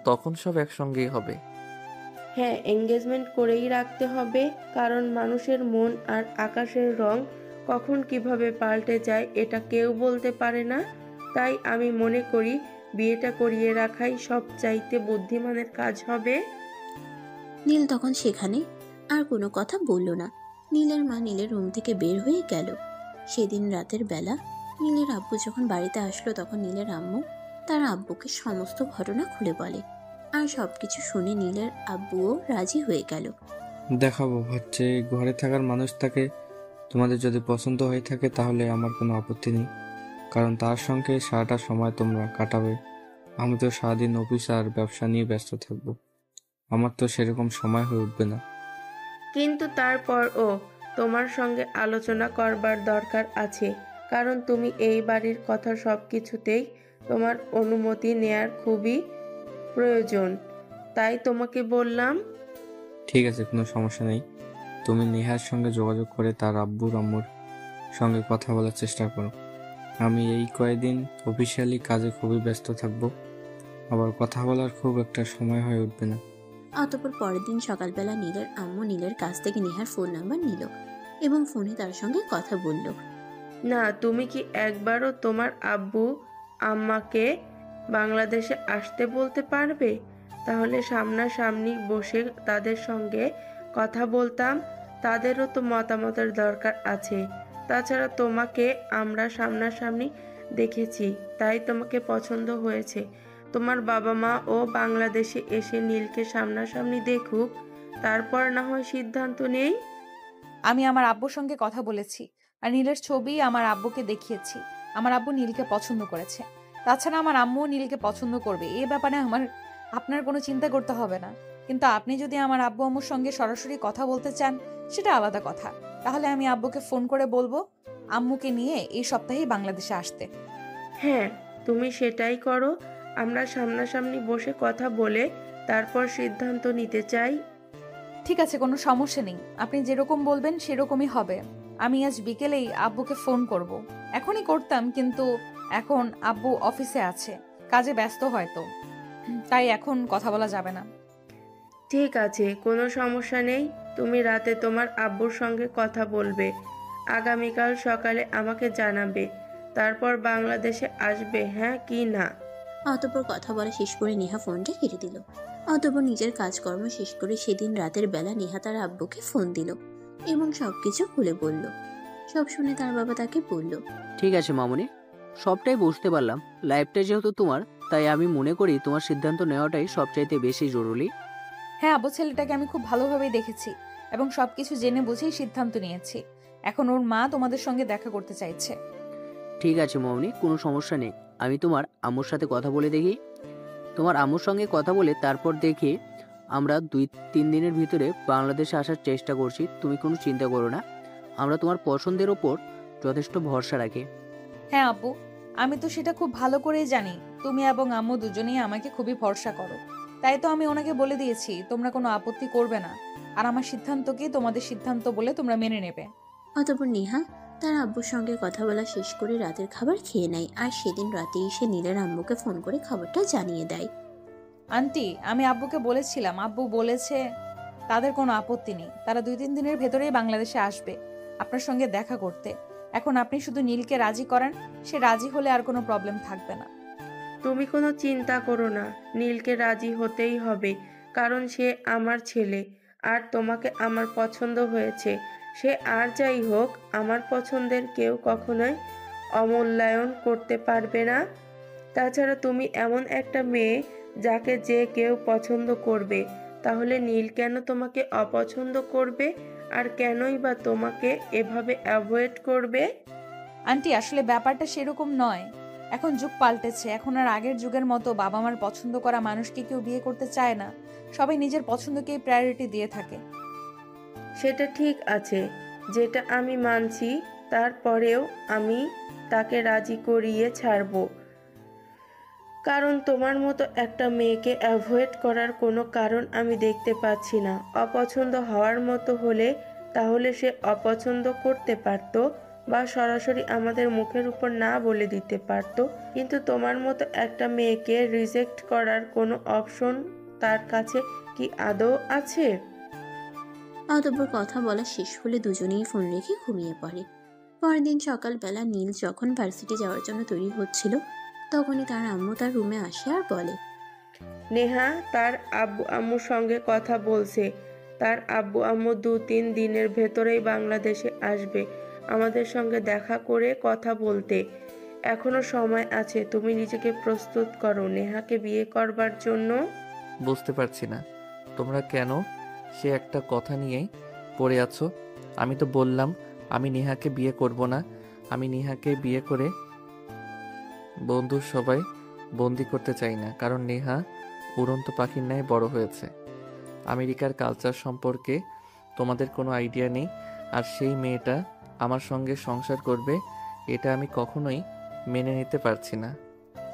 S1: তখন সব একসঙ্গেই হবে।
S6: হ্যাঁ, এঙ্গেজমেন্ট করেই রাখতে হবে, কারণ মানুষের মন আর আকাশের রং কখন কিভাবে পাল্টে যায় এটা কেউ বলতে পারে না। তাই আমি মনে করি বিয়েটা করিয়ে রাখাই সবচাইতে বুদ্ধিমানের কাজ হবে।
S3: নীল তখন সেখানে আর কোনো কথা বলল না। নীলের মা নীলের রুম থেকে বের হয়ে গেল। সেদিন রাতের বেলা নীলের আব্বু যখন বাড়িতে আসলো তখন নীলের আম্মু তার আব্বুকে সমস্ত ঘটনা খুলে বলে। আর সবকিছু শুনে নীলের আব্বুও রাজি হয়ে গেল।
S7: দেখাবো হচ্ছে ঘরে থাকার মানুষটাকে তোমাদের যদি পছন্দ হয়ে থাকে তাহলে আমার কোনো আপত্তি নেই, কারণ তার সঙ্গে সারাটা সময় তোমরা কাটাবে। আমি তো সারাদিন অফিস আর ব্যবসা নিয়ে ব্যস্ত থাকবো, আমার তো সেরকম সময় হয়ে উঠবে না।
S6: কিন্তু তারপরও তোমার সঙ্গে আলোচনা করবার দরকার আছে, কারণ তুমি এই বাড়ির কথা সব কিছুতেই তোমার অনুমতি নেয়ার খুবই প্রয়োজন। তাই তোমাকে বললাম।
S7: ঠিক আছে, কোনো সমস্যা নেই। তুমি নেহার সঙ্গে যোগাযোগ করে তার আব্বুর আম্মুর সঙ্গে কথা বলার চেষ্টা করো। আমি এই কয়েকদিন অফিসিয়ালি কাজে খুবই ব্যস্ত থাকবো, আবার কথা বলার খুব একটা সময় হয়ে উঠবে না।
S3: অতঃপর পরের দিন সকালবেলা নীলের আম্মু নীলের কাছ থেকে নেহার ফোন নাম্বার নিল এবং ফোনে তার সঙ্গে কথা বলল।
S6: না, তুমি কি একবারও তোমার আব্বু আম্মাকে বাংলাদেশে আসতে বলতে পারবে? তাহলে সামনাসামনি বসে তাদের সঙ্গে কথা বলতাম। তাদেরও তো মতামতের দরকার আছে। তাছাড়া তোমাকে আমরা সামনাসামনি দেখেছি, তাই তোমাকে পছন্দ হয়েছে। তোমার বাবা মা ও বাংলাদেশে এসে নীলকে সামনাসামনি দেখুক, তারপর না হয় সিদ্ধান্ত নেই।
S2: আমি আমার আব্বুর সঙ্গে কথা বলেছি, আর নীলের ছবি আমার আব্বুকে দেখিয়েছি। আমার আব্বু নীলকে পছন্দ করেছে। তাছাড়া আমার আম্মুও নীলকে পছন্দ করবে, এ ব্যাপারে আপনার কোনো চিন্তা করতে হবে না। কিন্তু আপনি যদি আমার আব্বু আম্মুর সঙ্গে সরাসরি কথা বলতে চান সেটা আলাদা কথা। তাহলে আমি আব্বুকে ফোন করে বলবো আম্মুকে নিয়ে এই সপ্তাহেই বাংলাদেশে আসতে।
S6: হ্যাঁ, তুমি সেটাই করো। আমরা সামনাসামনি বসে কথা বলে তারপর সিদ্ধান্ত নিতে চাই।
S2: ঠিক আছে, কোনো সমস্যা নেই। আপনি যেরকম বলবেন সেরকমই হবে। আমি আজ বিকেলেই আব্বুকে ফোন করব। এখনই করতাম, কিন্তু এখন আব্বু অফিসে আছে, কাজে ব্যস্ত হয়তো, তাই এখন কথা বলা যাবে না।
S6: ঠিক আছে, কোনো সমস্যা নেই। তুমি রাতে তোমার আব্বুর সঙ্গে কথা বলবে, আগামীকাল সকালে আমাকে জানাবে, তারপর বাংলাদেশে আসবে, হ্যাঁ কি না?
S3: অতঃপর কথা বলা শেষ করে নেহা ফোনটা কেটে দিল। অতঃপর নিজের কাজকর্ম শেষ করে সেদিন রাতের বেলা নেহা তার আব্বুকে ফোন দিল এবং সবকিছু খুলে বলল। সব শুনে তার বাবা তাকে বলল,
S8: ঠিক আছে মামুনি, সবটাই বুঝতে পারলাম। লাইফটা যেহেতু তোমার, তাই আমি মনে করি তোমার সিদ্ধান্ত নেওয়াটাই সবচাইতে বেশি জরুরি।
S2: হ্যাঁ আব্বু, ছেলেটাকে আমি খুব ভালোভাবেই দেখেছি এবং সবকিছু জেনে বুঝেই সিদ্ধান্ত নিয়েছি। এখন ওর মা তোমাদের সঙ্গে দেখা করতে চাইছে।
S8: ঠিক আছে মামুনি, কোনো সমস্যা নেই। আমি তোমার আম্মুর সাথে কথা বলে দেখি। তোমার আম্মুর সঙ্গে কথা বলে তারপর দেখি আমরা 2-3 দিনের ভিতরে বাংলাদেশে আসার চেষ্টা করছি। তুমি কোনো চিন্তা করো না, আমরা তোমার পছন্দের ওপর যথেষ্ট ভরসা রাখি।
S2: হ্যাঁ আব্বু, আমি তো সেটা খুব ভালো করেই জানি। তুমি এবং আম্মু দুজনেই আমাকে খুবই ভরসা করো। তাই তো আমি ওনাকে বলে দিয়েছি তোমরা কোনো আপত্তি করবে না, আর আমার সিদ্ধান্তকে তোমাদের সিদ্ধান্ত বলে তোমরা মেনে নেবে।
S3: অতঃপর নেহা তার আব্বুর সঙ্গে কথা বলা শেষ করে রাতের খাবার খেয়ে নেয়, আর সেদিন রাতে এসে নীলের আম্মুকে ফোন করে খবরটা জানিয়ে দেয়।
S2: আন্টি, আমি আব্বুকে বলেছিলাম, আব্বু বলেছে তাদের কোনো আপত্তি নেই, তারা 2-3 দিনের ভেতরেই বাংলাদেশে আসবে আপনার সঙ্গে দেখা করতে। এখন আপনি শুধু নীলকে রাজি করান, সে রাজি হলে আর কোনো প্রবলেম থাকবে না।
S6: তুমি কোনো চিন্তা করো না, নীলকে রাজি হতেই হবে, কারণ সে আমার ছেলে আর তোমাকে আমার পছন্দ হয়েছে। সে আর যাই হোক, আমার পছন্দের কেউ কখনোই অমূল্যায়ন করতে পারবে না। তাছাড়া তুমি এমন একটা মেয়ে যাকে যে কেউ পছন্দ করবে, তাহলে নীল কেন তোমাকে অপছন্দ করবে আর কেনই বা তোমাকে এভাবে অ্যাভয়েড করবে?
S2: আন্টি, আসলে ব্যাপারটা সেরকম নয়। এখন যুগ পাল্টেছে, এখন আর আগের যুগের মতো বাবা মার পছন্দ করা মানুষকে কেউ বিয়ে করতে চায় না, সবাই নিজের পছন্দকেই প্রায়োরিটি দিয়ে থাকে।
S6: সেটা ঠিক আছে, যেটা আমি মানছি, তারপরেও আমি তাকে রাজি করিয়ে ছাড়বো, কারণ তোমার মতো একটা মেয়েকে অ্যাভয়েড করার কোনো কারণ আমি দেখতে পাচ্ছি না। অপছন্দ হওয়ার মতো হলে তাহলে সে অপছন্দ করতে পারতো বা সরাসরি আমাদের মুখের উপর না বলে দিতে পারতো, কিন্তু তোমার মতো একটা মেয়েকে রিজেক্ট করার কোনো অপশন তার কাছে কি আদৌ আছে?
S3: অতঃপর কথা বলা শেষ হলে দুজনেই ফোন রেখে ঘুমিয়ে পড়ে। পরের দিন সকালবেলা নীল যখন ভার্সিটি যাওয়ার জন্য তৈরি হচ্ছিল, তখনই তার আম্মু তার রুমে আসে আর বলে,
S6: নেহা তার আব্বু আম্মুর সঙ্গে কথা বলছে, তার আব্বু আম্মু 2-3 দিনের ভেতরেই বাংলাদেশে আসবে আমাদের সঙ্গে দেখা করে কথা বলতে। এখনো সময় আছে, তুমি নিজেকে প্রস্তুত করো নেহাকে বিয়ে করবার জন্য।
S1: বুঝতে পারছি না তোমরা কেন সে একটা কথা নিয়েই পড়ে আছো। আমি তো বললাম আমি নেহাকে বিয়ে করব না। আমি নেহাকে বিয়ে করে বন্ধুর সবাই বন্দি করতে চাই না, কারণ নেহা উড়ন্ত পাখির ন্যায় বড় হয়েছে। আমেরিকার কালচার সম্পর্কে তোমাদের কোনো আইডিয়া নেই, আর সেই মেয়েটা আমার সঙ্গে সংসার করবে, এটা আমি কখনোই মেনে নিতে পারছি না।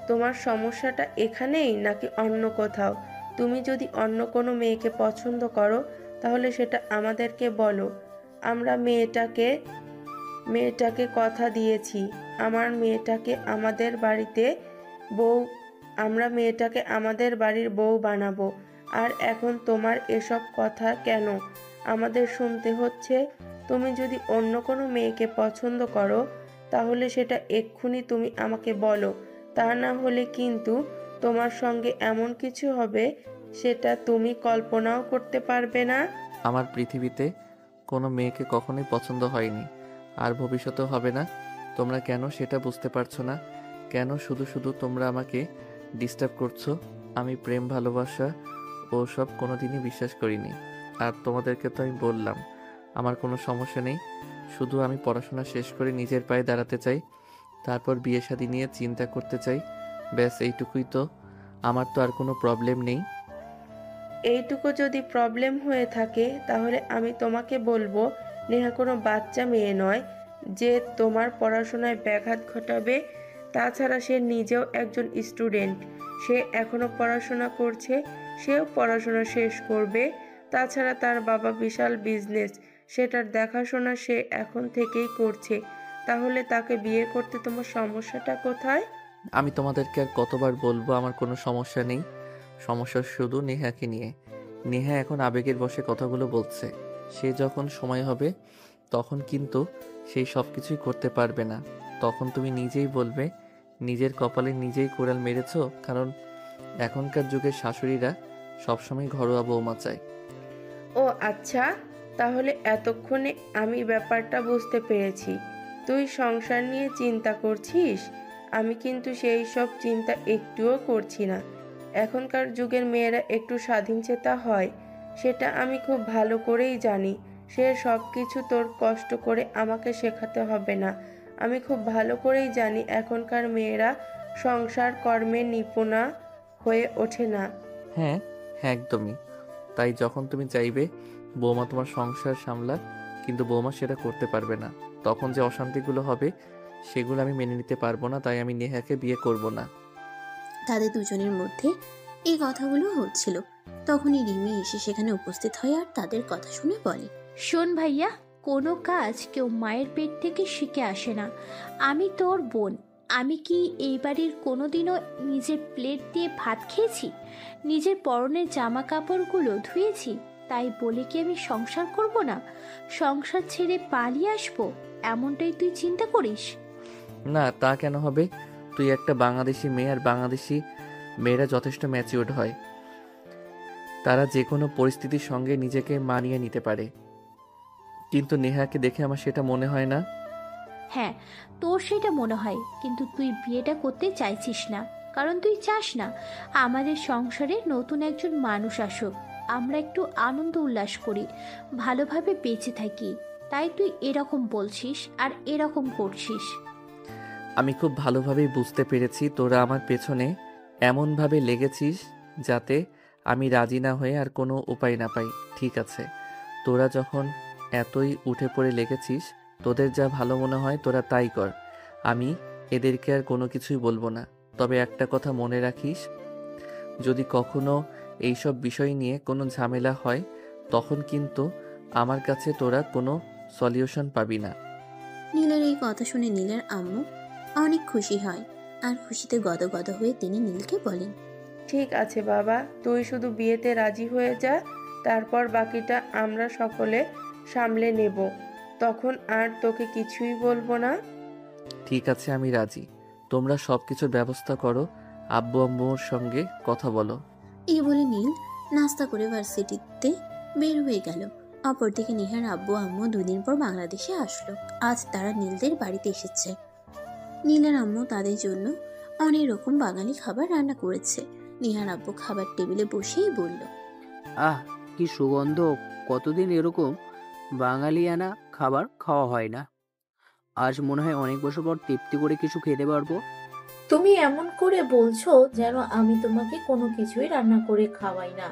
S6: তোমার সমস্যাটা এখানেই নাকি অন্য কোথাও? তুমি যদি অন্য কোনো মেয়েকে পছন্দ করো তাহলে সেটা আমাদেরকে বলো। আমরা মেয়েটাকে কথা দিয়েছি, আমরা মেয়েটাকে আমাদের বাড়ির বউ বানাবো। আর এখন তোমার এসব কথা কেন আমাদের শুনতে হচ্ছে? তুমি যদি অন্য কোনো মেয়েকে পছন্দ করো তাহলে সেটা এক্ষুনি তুমি আমাকে বলো, তা না হলে কিন্তু তোমার সঙ্গে এমন কিছু হবে সেটা তুমি কল্পনাও করতে পারবে না।
S1: আমার পৃথিবীতে কোনো মেয়েকে কখনোই পছন্দ হয়নি, আর ভবিষ্যতেও হবে না। তোমরা কেন সেটা বুঝতে পারছো না? কেন শুধু শুধু তোমরা আমাকে ডিস্টার্ব করছো? আমি প্রেম ভালোবাসা ও সব কোনোদিনই বিশ্বাস করিনি। আর তোমাদেরকে তো আমি বললাম আমার কোনো সমস্যা নেই, শুধু আমি পড়াশোনা শেষ করে নিজের পায়ে দাঁড়াতে চাই, তারপর বিয়ে শাদী নিয়ে চিন্তা করতে চাই। ব্যাস এইটুকুই তো, আমার তো আর কোনো প্রবলেম নেই।
S6: এইটুকু যদি প্রবলেম হয়ে থাকে তাহলে আমি তোমাকে বলবো, নেহা কোনো বাচ্চা মেয়ে নয় যে তোমার পড়াশোনায় ব্যাঘাত ঘটাবে। তাছাড়া সে নিজেও একজন স্টুডেন্ট, সে এখনো পড়াশোনা করছে, সেও পড়াশোনা শেষ করবে। তাছাড়া তার বাবা বিশাল বিজনেস, সেটার দেখাশোনা সে এখন থেকেই করছে। তাহলে তাকে বিয়ে করতে তোমার সমস্যাটা কোথায়?
S1: আমি তোমাদেরকে আর কতবার বলবো আমার কোনো সমস্যা নেই। সমস্যা শুধু নেহাকে নিয়ে। নেহা এখন আবেগের বশে কথাগুলো বলছে। সে যখন সময় হবে তখন কিন্তু সেই সব কিছুই করতে পারবে না। তখন তুমি নিজেই বলবে নিজের কপালে নিজেই কোড়াল মেরেছো, কারণ এখনকার যুগের শাশুড়িরা সবসময় ঘরোয়া বৌমা চায়।
S6: ও আচ্ছা, তাহলে এতক্ষণে আমি ব্যাপারটা বুঝতে পেরেছি। তুই সংসার নিয়ে চিন্তা করছিস, আমি কিন্তু সেই সব চিন্তা একটুও করছি না। এখনকার যুগের মেয়েরা একটু স্বাধীনচেতা হয়, সেটা আমি খুব ভালো করেই জানি। সে সব কিছু তোর কষ্ট করে আমাকে শেখাতে হবে না। আমি খুব ভালো করেই জানি এখনকার মেয়েরা সংসার কর্মে নিপুণা হয়ে ওঠে না।
S1: হ্যাঁ হ্যাঁ, একদমই তাই। যখন তুমি চাইবে বৌমা তোমার সংসার সামলাক, কিন্তু বৌমা সেটা করতে পারবে না, তখন যে অশান্তিগুলো হবে সেগুলো আমি মেনে নিতে পারবো না। তাই আমি নেহাকে বিয়ে করব না।
S3: তাদের দুজনের মধ্যে এই কথাগুলো হচ্ছিল। তখনই রিমি এসে সেখানে উপস্থিত হয় আর তাদের কথা শুনে বলে,
S5: শোন ভাইয়া, কোনো কাজ কেউ মায়ের পেট থেকে শিখে আসে না। আমি তোর বোন। আমি কি এই বাড়ির কোনোদিনও নিজের প্লেট দিয়ে ভাত খেয়েছি? নিজের পরনের জামা কাপড়গুলো ধুয়েছি? তাই বলে কি আমি সংসার করব না? সংসার ছেড়ে পালিয়ে আসবো এমনটাই তুই চিন্তা করিস?
S1: না, তা কেন হবে? তুই একটা বাংলাদেশি মেয়ে, আর বাংলাদেশি মেয়েরা যথেষ্ট ম্যাচিউরড হয়। তারা যে কোনো পরিস্থিতির সঙ্গে নিজেকে মানিয়ে নিতে পারে। কিন্তু নেহাকে দেখে আমার সেটা মনে হয় না।
S5: হ্যাঁ, তোর সেটা মনে হয়, কিন্তু তুই বিয়েটা করতে চাইছিস না, কারণ তুই চাস না আমাদের সংসারে নতুন একজন মানুষ আসুক, আমরা একটু আনন্দ উল্লাস করি, ভালোভাবে বেঁচে থাকি। তাই তুই এরকম বলছিস আর এরকম করছিস।
S1: আমি খুব ভালোভাবেই বুঝতে পেরেছি তোরা আমার পেছনে এমনভাবে লেগেছিস যাতে আমি রাজি না হয়ে আর কোনো উপায় না পাই। ঠিক আছে, তোরা যখন এতই উঠে পড়ে লেগেছিস, তোদের যা ভালো মনে হয় তোরা তাই কর। আমি এদেরকে আর কোনো কিছুই বলবো না। তবে একটা কথা মনে রাখিস, যদি কখনো এইসব বিষয় নিয়ে কোনো ঝামেলা হয়, তখন কিন্তু আমার কাছে তোরা কোনো সলিউশন পাবি না।
S3: নীলের এই কথা শুনে নীলের আম্মু অনেক খুশি হয় আর খুশিতে গদগদ হয়ে তিনি নীলকে বলেন,
S6: ঠিক আছে বাবা, তুই শুধু বিয়েতে রাজি হয়ে যা, তারপর বাকিটা আমরা সকলে সামলে নেব। তখন আর তোকে কিছুই বলবো না।
S1: ঠিক আছে, আমি রাজি। তোমরা সব কিছুর ব্যবস্থা করো, আব্বু আম্মুর সঙ্গে কথা বলো।
S3: এই বলে নীল নাস্তা করে ভার্সিটিতে বের হয়ে গেল। অপরদিকে নেহার আব্বু আম্মু দুদিন পর বাংলাদেশে আসলো। আজ তারা নীলদের বাড়িতে এসেছে। নীলের আম্মু তাদের জন্য অনেক রকম বাঙালি খাবার রান্না করেছে। নেহার আব্বু খাবার টেবিলে বসেই বলল,
S8: আহ, কি সুগন্ধ! কতদিন এরকম বাঙালিয়ানা খাবার খাওয়া হয় না। আজ মনে হয় অনেক বছর পর তৃপ্তি করে কিছু খেতে পারবো।
S9: তুমি এমন করে বলছো যেন আমি তোমাকে কোনো কিছুই রান্না করে খাওয়াই না,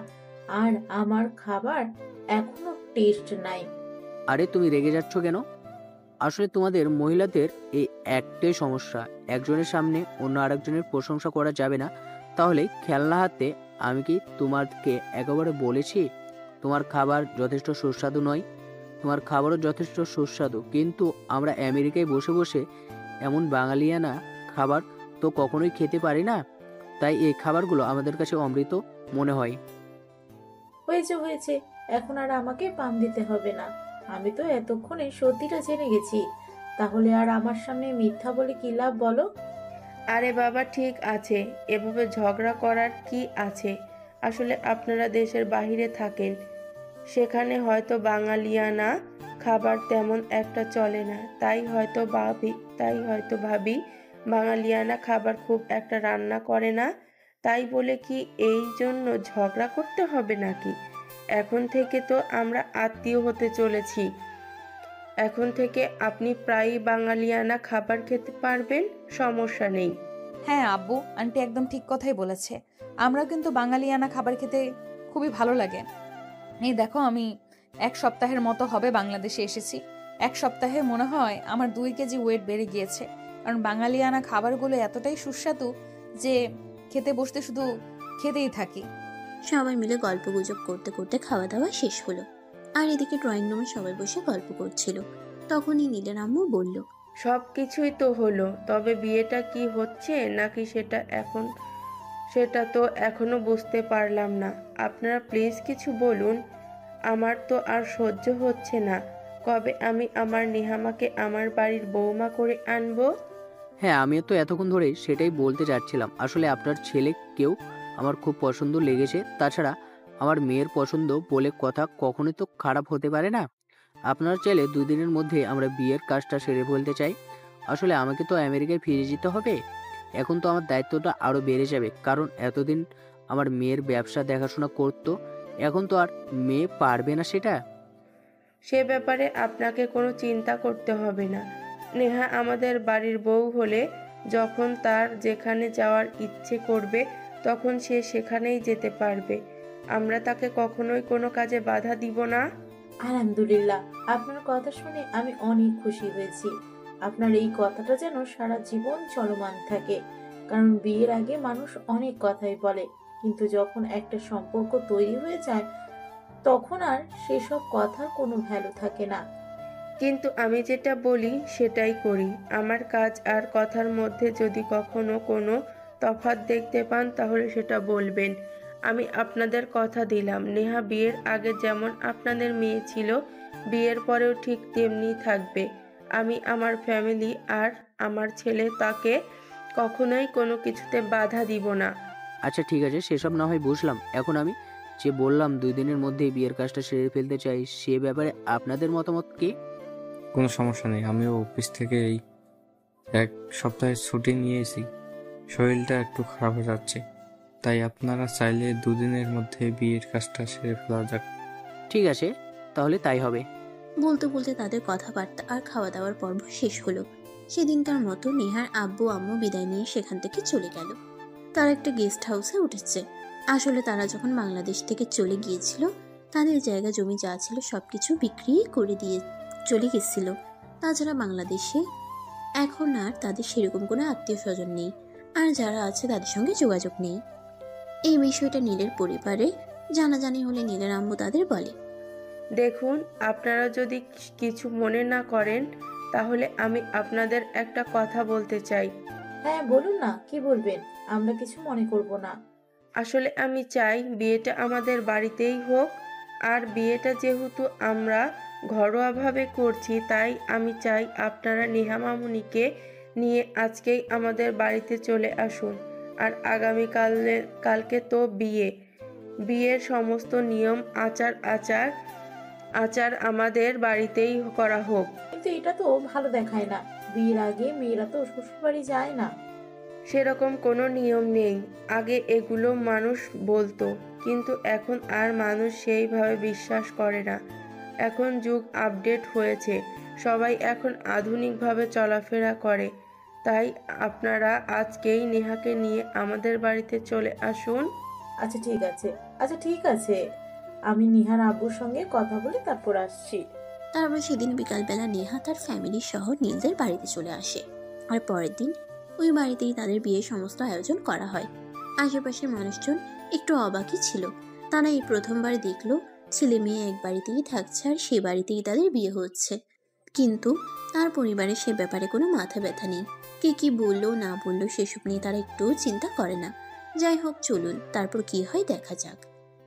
S9: আর আমার খাবার এখনো টেস্ট নাই।
S8: আরে তুমি রেগে যাচ্ছ কেন? আসলে তোমাদের মহিলাদের এই একটাই সমস্যা, একজনের সামনে অন্য আরেকজনের প্রশংসা করা যাবে না। তাহলে খেলনা হাতে আমি কি তোমাকে একেবারে বলেছি তোমার খাবার যথেষ্ট সুস্বাদু নয়? তোমার খাবারও যথেষ্ট সুস্বাদু, কিন্তু আমরা আমেরিকায় বসে বসে এমন বাঙালিয়ানা খাবার তো কখনোই খেতে পারি না। তাই এই খাবারগুলো আমাদের কাছে অমৃত মনে হয়।
S9: হয়েছে হয়েছে, এখন আর আমাকে পাম দিতে হবে না। আমি তো এতক্ষণে সত্যিটা জেনে গেছি। তাহলে আর আমার সামনে মিথ্যা বলে কি লাভ বলো?
S6: আরে বাবা, ঠিক আছে, এভাবে ঝগড়া করার কি আছে? আসলে আপনারা দেশের বাইরে থাকেন, সেখানে হয়তো বাঙালিয়ানা খাবার তেমন একটা চলে না। তাই হয়তো ভাবি বাঙালিয়ানা খাবার খুব একটা রান্না করে না। তাই বলে কি এই জন্য ঝগড়া করতে হবে নাকি? এখন থেকে তো আমরা আত্মীয় হতে চলেছি। এখন থেকে আপনি প্রায়ই বাঙালিয়ানা খাবার খেতে পারবেন, সমস্যা নেই।
S2: হ্যাঁ আব্বু, আন্টি একদম ঠিক কথাই বলেছে। আমরাও কিন্তু বাঙালিয়ানা খাবার খেতে খুবই ভালো লাগে। এই দেখো, আমি 1 সপ্তাহের মতো হবে বাংলাদেশে এসেছি। 1 সপ্তাহে মনে হয় আমার 2 কেজি ওয়েট বেড়ে গিয়েছে, কারণ বাঙালিয়ানা খাবারগুলো এতটাই সুস্বাদু যে খেতে বসতে শুধু খেতেই থাকি।
S3: সবাই মিলে গল্প গুজব করতে করতে খাওয়া দাওয়া শেষ হলো। আর এদিকে ড্রয়িং রুমে সবাই বসে গল্প করছিল। তখনই নীলের আম্মু বলল,
S6: সব কিছুই তো হলো, তবে বিয়েটা কি হচ্ছে নাকি সেটা তো এখনো বুঝতে পারলাম না। আপনারা প্লিজ কিছু বলুন, আমার তো আর সহ্য হচ্ছে না। কবে আমি আমার নেহামাকে আমার বাড়ির বৌমা করে আনবো?
S8: হ্যাঁ, আমিও তো এতক্ষণ ধরে সেটাই বলতে চাচ্ছিলাম। আসলে আপনার ছেলেকেও আমার খুব পছন্দ লেগেছে। তাছাড়া আমার মেয়ের পছন্দ বলে কথা কখনোই তো খারাপ হতে পারে না। আপনার চাইলে 2 দিনের মধ্যে আমরা বিয়ের কাজটা সেরে ফেলতে চাই। আসলে আমাকে তো আমেরিকায় ফিরে যেতে হবে। এখন তো আমার দায়িত্বটা আরও বেড়ে যাবে, কারণ এতদিন আমার মেয়ের ব্যবসা দেখাশোনা করতো, এখন তো আর মেয়ে পারবে না সেটা।
S6: সে ব্যাপারে আপনাকে কোনো চিন্তা করতে হবে না। নেহা আমাদের বাড়ির বউ হলে যখন তার যেখানে যাওয়ার ইচ্ছে করবে তখন সে সেখানেই যেতে পারবে। আমরা তাকে কখনোই কোনো কাজে বাধা দিব না।
S9: আলহামদুলিল্লাহ, আপনার কথা শুনে আমি অনেক খুশি হয়েছি। আপনার এই কথাটা যেন সারা জীবন চলমান থাকে, কারণ বিয়ের আগে মানুষ অনেক কথাই বলে, কিন্তু যখন একটা সম্পর্ক তৈরি হয়ে যায় তখন আর সেসব কথার কোনো ভ্যালু থাকে না।
S6: কিন্তু আমি যেটা বলি সেটাই করি। আমার কাজ আর কথার মধ্যে যদি কখনো কোনো তফাৎ দেখতে পান তাহলে সেটা বলবেন। আমি আপনাদের কথা দিলাম, নেহা বিয়ের আগে যেমন আপনাদের মেয়ে ছিল, বিয়ের পরেও ঠিক তেমনি থাকবে। আমি আমার ফ্যামিলি আর আমার ছেলে তাকে কখনোই কোনো কিছুতে বাধা দিব না।
S8: আচ্ছা ঠিক আছে, সেসব না হয় বুঝলাম। এখন আমি যে বললাম 2 দিনের মধ্যেই বিয়ের কাজটা সেরে ফেলতে চাই, সে ব্যাপারে আপনাদের মতামত কি?
S7: কোনো সমস্যা নেই, আমিও অফিস থেকে এই 1 সপ্তাহের ছুটি নিয়েছি। শরীরটা একটু খারাপ হয়ে যাচ্ছে, তাই আপনারা চাইলে 2 দিনের মধ্যে বিয়ের কাজটা সেরে ফেলা যাক।
S8: ঠিক আছে, তাহলে তাই হবে।
S3: বলতে বলতে তাদের কথাবার্তা আর খাওয়া দাওয়ার পর্ব শেষ হলো। সেদিনকার মতো নেহার আব্বু আম্মু বিদায় নিয়ে সেখান থেকে চলে গেল। তারা একটা গেস্ট হাউসে উঠেছে। আসলে তারা যখন বাংলাদেশ থেকে চলে গিয়েছিল, তাদের জায়গা জমি যা ছিল সবকিছু বিক্রি করে দিয়ে চলে গেছিল। তাছাড়া বাংলাদেশে এখন আর তাদের সেরকম কোনো আত্মীয় স্বজন নেই, আর যারা আছে তাদের সঙ্গে যোগাযোগ নেই। এই বিষয়টা নীলের পরিবারে জানাজানি হলে নীলের আম্মু তাদের বলে,
S6: দেখুন, আপনারা যদি কিছু মনে না করেন তাহলে আমি আপনাদের একটা কথা বলতে চাই।
S9: হ্যাঁ বলুন না, কি বলবেন? আমরা কিছু মনে করব না।
S6: আসলে আমি চাই বিয়েটা আমাদের বাড়িতেই হোক, আর বিয়েটা যেহেতু আমরা ঘরোয়াভাবে করছি, তাই আমি চাই আপনারা নেহা মামুনিকে নিয়ে আজকেই আমাদের বাড়িতে চলে আসুন। আর কালকে তো বিয়ের সমস্ত নিয়ম আচার আমাদের বাড়িতেই করা হোক।
S9: কিন্তু এটা তো ভালো দেখায় না। বিয়ের আগে মেয়েরা তো শ্বশুর বাড়ি যায় না।
S6: সেরকম কোনো নিয়ম নেই। আগে এগুলো মানুষ বলতো, কিন্তু এখন আর মানুষ সেইভাবে বিশ্বাস করে না। এখন যুগ আপডেট হয়েছে, সবাই এখন আধুনিকভাবে চলাফেরা করে। তাই আপনারা আজকেই নেহাকে নিয়ে আমাদের বাড়িতে চলে আসুন।
S9: আচ্ছা ঠিক আছে, আমি নিহার আব্বুর সঙ্গে কথা বলে তারপর আসছি।
S3: তারপর সেদিন বিকালবেলা নেহা তার ফ্যামিলি সহ নীলদের বাড়িতে চলে আসে। আর পরের দিন ওই বাড়িতেই তাদের বিয়ের সমস্ত আয়োজন করা হয়। আশেপাশের মানুষজন একটু অবাকই ছিল। তারা এই প্রথমবার দেখলো ছেলে মেয়ে এক বাড়িতেই থাকছে আর সে বাড়িতেই তাদের বিয়ে হচ্ছে। কিন্তু তার পরিবারে সে ব্যাপারে কোনো মাথা ব্যথা নেই। কে কি বললো না বললো সেসব নিয়ে তারা একটুও চিন্তা করে না। যাই হোক, চলুন তারপর কি হয় দেখা যাক।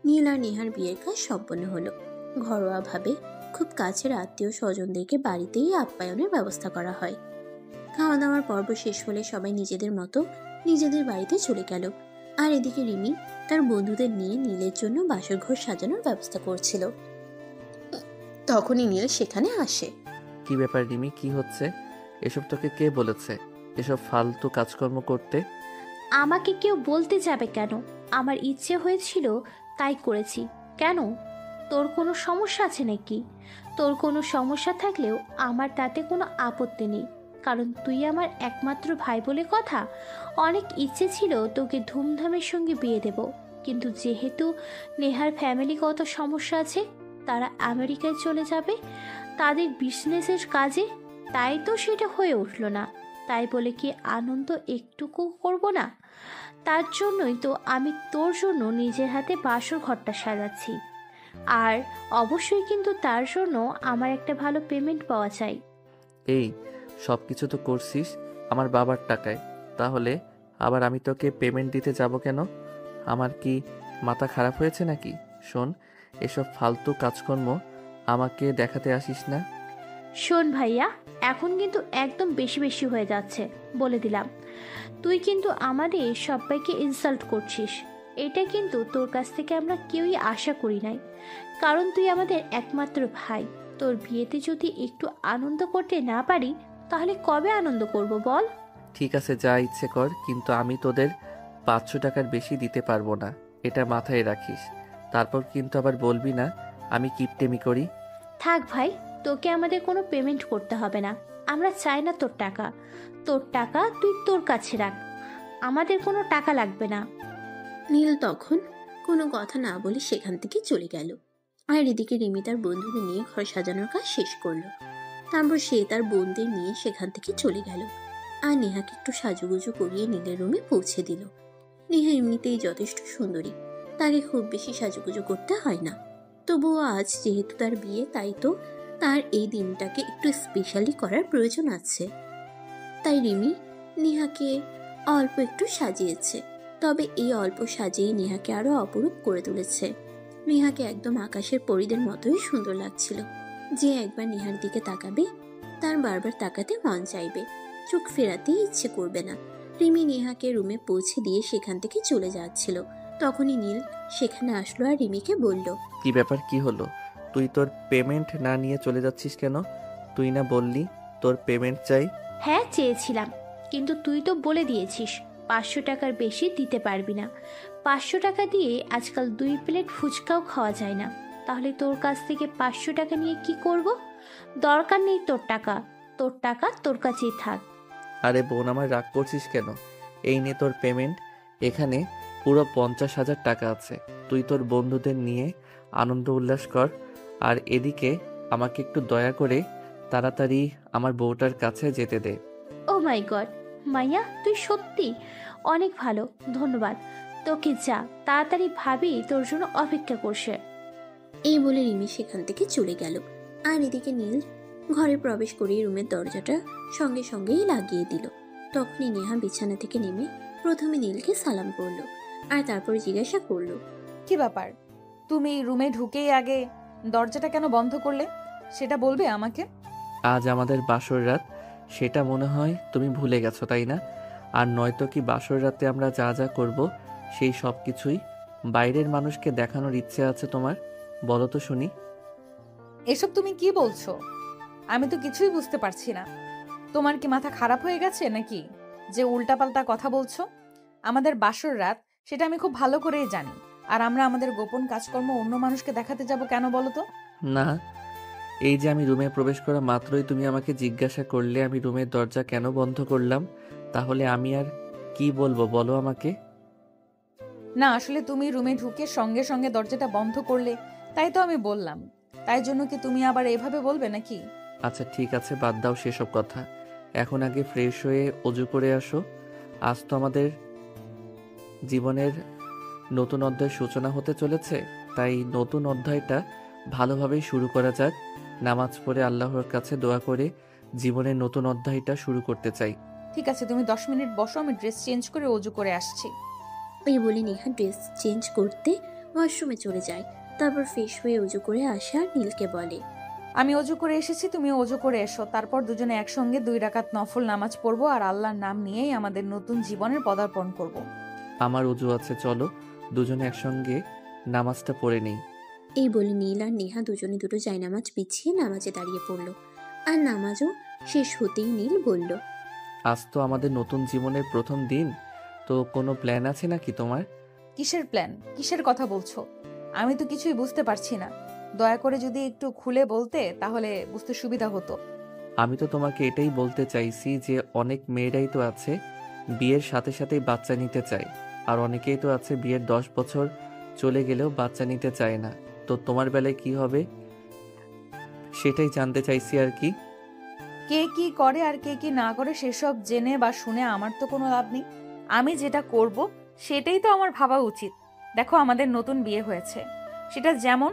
S3: নীল আর নেহার বিয়ের কাজ সম্পন্ন হলো। ঘরোয়াভাবে খুব কাছের আত্মীয় স্বজনদেরকে বাড়িতেই আপ্যায়নের ব্যবস্থা করা হয়। খাওয়া দাওয়ার পর্ব শেষ হলে সবাই নিজেদের মতো নিজেদের বাড়িতে চলে গেল। আর এদিকে রিমি তার বন্ধুদের নিয়ে নীলের জন্য বাসর ঘর সাজানোর ব্যবস্থা করছিল। তখনই নীল সেখানে আসে।
S1: কি ব্যাপার রিমি, কি হচ্ছে? এসব তোকে কে বলেছে এসব ফালতু কাজকর্ম করতে?
S5: আমাকে কেউ বলতে যাবে কেন? আমার ইচ্ছে হয়েছিল তাই করেছি। কেন, তোর কোনো সমস্যা আছে নাকি? তোর কোনো সমস্যা থাকলেও আমার তাতে কোনো আপত্তি নেই, কারণ তুই আমার একমাত্র ভাই বলে কথা। অনেক ইচ্ছে ছিল তোকে ধুমধামের সঙ্গে বিয়ে দেব, কিন্তু যেহেতু নেহার ফ্যামিলিগত সমস্যা আছে, তারা আমেরিকায় চলে যাবে তাদের বিজনেসের কাজে, তাই তো সেটা হয়ে উঠল না। তাই বলে কি আনন্দ একটুকু করব না? তার জন্যই তো আমি তোর জন্য নিজের হাতে বাসর ঘরটা সাজাচ্ছি। আর অবশ্যই কিন্তু তার জন্য আমার একটা ভালো পেমেন্ট পাওয়া চাই।
S1: এই সব কিছু তো করছিস আমার বাবার টাকায়, তাহলে আবার আমি তোকে পেমেন্ট দিতে যাব কেন? আমার কি মাথা খারাপ হয়েছে নাকি? শোন, এসব ফালতু কাজকর্ম আমাকে দেখাতে আসিস না।
S5: শোন ভাইয়া, এখন কিন্তু একদম বেশি বেশি হয়ে যাচ্ছে, বলে দিলাম। তুই কিন্তু আমাদের সবাইকে ইনসাল্ট করছিস। এটা কিন্তু তোর কাছ থেকে আমরা কেউই আশা করি নাই, কারণ তুই আমাদের একমাত্র ভাই। তোর বিয়েতে যদি একটু আনন্দ করতে না পারি তাহলে কবে আনন্দ করব বল?
S1: ঠিক আছে, যা ইচ্ছে কর, কিন্তু আমি তোদের 500 টাকার বেশি দিতে পারবো না, এটা মাথায় রাখিস। তারপর কিন্তু আবার বলবি না আমি কিপটেমি করি।
S5: থাক ভাই, তোকে আমাদের কোনো পেমেন্ট করতে হবে না। আমরা চাই না তোর টাকা। তোর টাকা তুই তোর কাছে রাখ, আমাদের কোনো টাকা লাগবে না।
S3: নীল তখন কোনো কথা না বলে সেখান থেকে চলে গেল। আর এদিকে রিমি তার বন্ধুদের নিয়ে ঘর সাজানোর কাজ শেষ করলো। তারপর সে তার বোনদের নিয়ে সেখান থেকে চলে গেল আর নেহাকে একটু সাজুগুজু করিয়ে নীলের রুমে পৌঁছে দিল। নেহা এমনিতেই যথেষ্ট সুন্দরী, তাকে খুব বেশি সাজুগুজু করতে হয় না। তবুও আজ যেহেতু তার বিয়ে, তাই তো তার এই দিনটাকে একটু স্পেশালি করার প্রয়োজন আছে। তাই রিমি নেহাকে অল্প একটু সাজিয়েছে, তবে এই অল্প সাজিয়েই নেহাকে আরো অপরূপ করে তুলেছে। নেহাকে একদম আকাশের পরীদের মতোই সুন্দর লাগছিল। যে একবার নেহার দিকে তাকাবে তার বারবার তাকাতে মন চাইবে, চোখ ফেরাতেই ইচ্ছে করবে না। রিমি নেহাকে রুমে পৌঁছে দিয়ে সেখান থেকে চলে যাচ্ছিল, তখনই নীল সেখানে আসলো আর রিমিকে বলল,
S1: কি ব্যাপার, কি হলো? তুই তোর পেমেন্ট না নিয়ে চলে যাচ্ছিস কেন? তুই না বললি তোর পেমেন্ট চাই?
S5: হ্যাঁ চেয়েছিলাম, কিন্তু তুই তো বলে দিয়েছিস 500 টাকার বেশি দিতে পারবি না। 500 টাকা দিয়ে আজকাল 2 প্লেট ফুচকাও খাওয়া যায় না। তাহলে তোর কাছ থেকে 500 টাকা নিয়ে কি করব? দরকার নেই তোর টাকা, তোর টাকা তোর কাছেই থাক।
S1: আরে বোন, আমার রাগ করছিস কেন? এই নে তোর পেমেন্ট। এখানে পুরো 50,000 টাকা আছে। তুই তোর বন্ধুদের নিয়ে আনন্দ উল্লাস কর। আর এদিকে আমাকে একটু দয়া করে তাড়াতাড়ি আমার বউটার কাছে যেতে দে।
S5: ও মাই গড, মাইয়া তুই সত্যি অনেক ভালো, ধন্যবাদ তোকে। যা তাড়াতাড়ি, ভাবি তোর জন্য অপেক্ষা করছে।
S3: এই বলে রিমি সেখান থেকে চলে গেল। আর এদিকে নীল ঘরে প্রবেশ করেই রুমের দরজাটা সঙ্গে সঙ্গেই লাগিয়ে দিল। তখনই নেহা বিছানা থেকে নেমে প্রথমে নীলকে সালাম করলো, আর তারপর জিজ্ঞাসা করলো,
S2: কি ব্যাপার, তুমি রুমে ঢুকেই আগে দরজাটা কেন বন্ধ করলে? সেটা বলবে আমাকে।
S1: আজ আমাদের বাসর রাত, সেটা মনে হয় তুমি ভুলে গেছো, তাই না? আর নয়তো কি বাসর রাতে আমরা যা যা করব সেই সব কিছুই বাইরের মানুষকে দেখানোর ইচ্ছে আছে তোমার? বলো তো শুনি।
S2: এসব তুমি কি বলছো? আমি তো কিছুই বুঝতে পারছি না। তোমার কি মাথা খারাপ হয়ে গেছে নাকি যে উল্টাপাল্টা কথা বলছো? আমাদের বাসর রাত, সেটা আমি খুব ভালো করেই জানি। আর আমরা আমাদের গোপন কাজকর্ম অন্য মানুষকে দেখাতে যাব কেন বলো তো?
S1: না, এই যে আমি রুমে প্রবেশ করা মাত্রই তুমি আমাকে জিজ্ঞাসা করলে আমি রুমের দরজা কেন বন্ধ করলাম, তাহলে আমি আর কি বলবো বলো আমাকে?
S2: না, আসলে তুমি রুমে ঢুকে সঙ্গে সঙ্গে দরজাটা বন্ধ করলে, তাই তো আমি বললাম। তাই জন্য কি তুমি আবার এভাবে বলবে নাকি?
S1: আচ্ছা ঠিক আছে, বাদ দাও সেসব কথা। এখন আগে ফ্রেশ হয়ে অজু করে আসো। আজ তো আমাদের জীবনের নতুন অধ্যায় সূচনা হতে চলেছে, তাই নতুন অধ্যায়টা ভালোভাবেই শুরু করা যাক। নামাজ পড়ে আল্লাহর কাছে দোয়া করে জীবনের নতুন অধ্যায়টা শুরু করতে চাই।
S2: ঠিক আছে, তুমি 10 মিনিট বসো, আমি ড্রেস চেঞ্জ করে অজু করে আসছি।
S3: এই বলে নেহা ড্রেস চেঞ্জ করতে ওয়াশরুমে চলে যায়। তারপর ফ্রেশ হয়ে উজু করে আসে আর নীলকে বলে,
S2: আমি অজু করে এসেছি, তুমি অজু করে এসো। তারপর দুজনে একসঙ্গে 2 রাকাত নফল নামাজ পড়বো আর আল্লাহর নাম নিয়েই আমাদের নতুন জীবনের পদার্পণ করব।
S1: আমার অজু আছে, চলো দুজনে একসঙ্গে নামাজটা পড়ে নেই।
S3: এই বলে নীল আর নেহা দুজনে দুটো জায়নামাজ বিছিয়ে নামাজে দাঁড়িয়ে পড়লো। আর নামাজও শেষ হতেই নীল বলল,
S1: আজ তো আমাদের নতুন জীবনের প্রথম দিন, তো কোনো প্ল্যান আছে নাকি তোমার?
S2: কিসের প্ল্যান, কিসের কথা বলছো? আমি তো কিছুই বুঝতে পারছি না। দয়া করে যদি একটু খুলে বলতে তাহলে বুঝতে সুবিধা হতো।
S1: আমি তো তোমাকে এটাই বলতে চাইছি যে অনেক মেয়েরাই তো আছে বিয়ের সাথে সাথেই বাচ্চা নিতে চায়, আর অনেকেই তো আছে বিয়ের 10 বছর চলে গেলেও বাচ্চা নিতে চায় না। তো তোমার বেলায় কি হবে সেটাই জানতে চাইছি আর কি।
S2: কে কি করে আর কে কি না করে সেসব জেনে বা শুনে আমার তো কোনো লাভ নেই। আমি যেটা করব সেটাই তো আমার ভাবা উচিত। দেখো, আমাদের নতুন বিয়ে হয়েছে, সেটা যেমন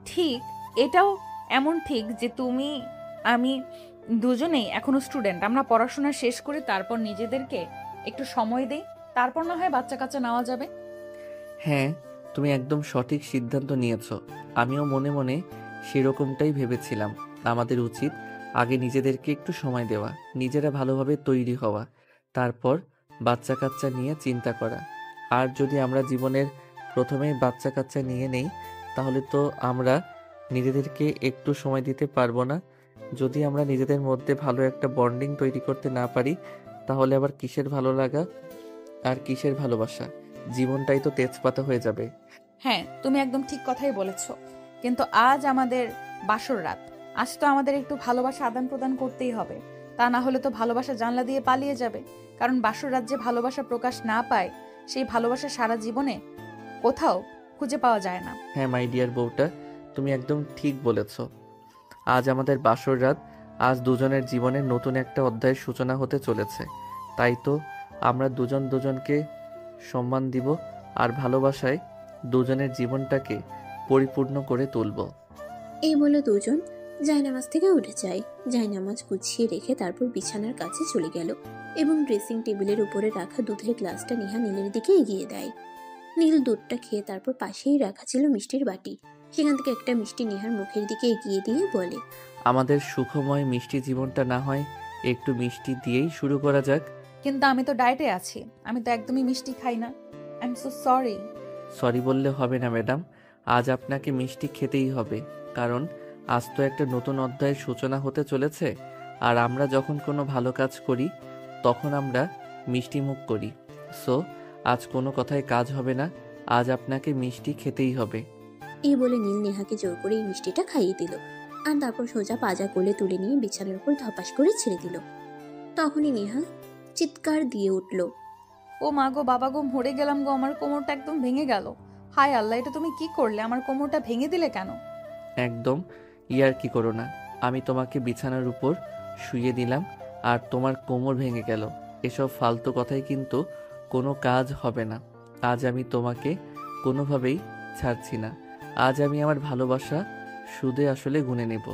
S2: ঠিক এটাও এমন ঠিক যে তুমি আমি দুজনেই এখনো স্টুডেন্ট। আমরা পড়াশোনা শেষ করে তারপর নিজেদেরকে একটু সময় দেই, তারপর না হয় বাচ্চা কাচ্চা নেওয়া যাবে।
S1: হ্যাঁ, তুমি একদম সঠিক সিদ্ধান্ত নিয়েছো। আমিও মনে মনে সেরকমটাই ভেবেছিলাম। আমাদের উচিত আগে নিজেদেরকে একটু সময় দেওয়া, নিজেরা ভালোভাবে তৈরি হওয়া, তারপর বাচ্চা কাচ্চা নিয়ে চিন্তা করা। আর যদি আমরা জীবনের প্রথমেই বাচ্চা কাচ্চা নিয়ে নেই তাহলে তো আমরা নিজেদেরকে একটু সময় দিতে পারবো না। যদি আমরা নিজেদের মধ্যে ভালো একটা বন্ডিং তৈরি করতে না পারি তাহলে আবার কিসের ভালো লাগা আর কিসের ভালোবাসা? জীবনটাই তো তেজপাতা হয়ে যাবে।
S2: হ্যাঁ, তুমি একদম ঠিক কথাই বলেছ। কিন্তু আজ আমাদের বাসর রাত, আজ তো আমাদের একটু ভালোবাসা আদান প্রদান করতেই হবে। তা না হলে তো ভালোবাসা জানলা দিয়ে পালিয়ে যাবে। কারণ বাসর রাত যে ভালোবাসা প্রকাশ না পায়, সেই ভালোবাসা সারা জীবনে কোথাও খুঁজে পাওয়া যায় না।
S1: হ্যাঁ মাই ডিয়ার বউটা, তুমি একদম ঠিক বলেছ। আজ আমাদের বাসর রাত, আজ দুজনের জীবনের নতুন একটা অধ্যায়ের সূচনা হতে চলেছে। তাই তো আমরা দুজন দুজনকে সম্মান দিব আর ভালোবাসায় দুজনের জীবনটাকে পরিপূর্ণ করে তুলব।
S3: এই বলে দুজন জায়নামাজ থেকে উঠে যায়। জায়নামাজ গুছিয়ে রেখে তারপর বিছানার কাছে চলে গেল এবং ড্রেসিং টেবিলের উপরে রাখা দুধের গ্লাসটা নেহা নীলের দিকে এগিয়ে দেয়। নীল দুধটা খেয়ে তারপর পাশেই রাখা ছিল মিষ্টির বাটি, সেখান থেকে একটা মিষ্টি নেহার মুখের দিকে এগিয়ে দিয়ে বলে,
S1: আমাদের সুখময় মিষ্টি জীবনটা না হয় একটু মিষ্টি দিয়েই শুরু করা যাক।
S2: কিন্তু আমি তো ডায়েটে আছি, আমি তো একদমই মিষ্টি খাই না। I am so sorry.
S1: Sorry বললে হবে না ম্যাডাম, আজ আপনাকে মিষ্টি খেতেই হবে, কারণ আজ তো একটা নতুন অধ্যায়ের সূচনা হতে চলেছে। আর আমরা যখন কোনো ভালো কাজ করি তখন আমরা মিষ্টি মুখ করি। সো আজ কোনো কথায় কাজ হবে না, আজ আপনাকে মিষ্টি খেতেই হবে।
S3: এই বলে নীল নেহাকে জোর করে এই মিষ্টিটা খাইয়ে দিল আর তারপর সোজা পাজা কোলে তুলে নিয়ে বিছানার উপর ধপাস করে ছেড়ে দিল। তখনই নেহা চিৎকার দিয়ে উঠল,
S2: ও মা গো, বাবা গো, মরে গেলাম গো, আমার কোমরটা একদম ভেঙে গেল। হায় আল্লাহ, এটা তুমি কি করলে? আমার কোমরটা ভেঙে দিলে কেন?
S1: একদম ইয়ার কি করো না, আমি তোমাকে বিছানার উপর শুইয়ে দিলাম আর তোমার কোমর ভেঙে গেল। এসব ফালতু কথাই কিন্তু কোনো কাজ হবে না। আজ আমি তোমাকে কোনোভাবেই ছাড়ছি না। আজ আমি আমার ভালোবাসা সুদে আসলে গুনে নেব।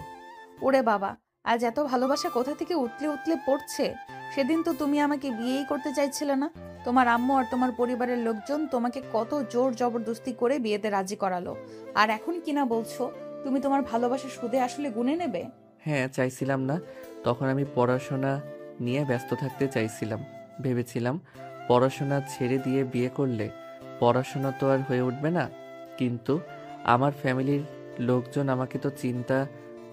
S2: ওরে বাবা, আজ এত ভালোবাসা কোথা থেকে উতলে উতলে পড়ছে। সেদিন তো তুমি আমাকে বিয়েই করতে চাইছিলে না। তোমার আম্মু আর তোমার পরিবারের লোকজন তোমাকে কত জোর জবরদস্তি করে বিয়েতে রাজি করালো, আর এখন কিনা বলছো তুমি তোমার ভালোবাসা সুদে আসলে গুনে নেবে।
S1: হ্যাঁ, চাইছিলাম না, তখন আমি পড়াশোনা নিয়ে ব্যস্ত থাকতে চাইছিলাম। ভেবেছিলাম পড়াশোনা ছেড়ে দিয়ে বিয়ে করলে পড়াশোনা তো আর হয়ে উঠবে না। কিন্তু আমার ফ্যামিলির লোকজন আমাকে তো চিন্তা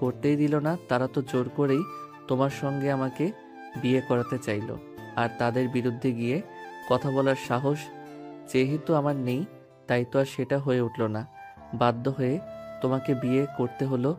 S1: করতেই দিল না। তারা তো জোর করেই তোমার সঙ্গে আমাকে বিয়ে করাতে চাইলো। আর তাদের বিরুদ্ধে গিয়ে কথা বলার সাহস যেহেতু আমার নেই, তাই তো আর সেটা হয়ে উঠল না। বাধ্য হয়ে তোমাকে বিয়ে করতে হলো।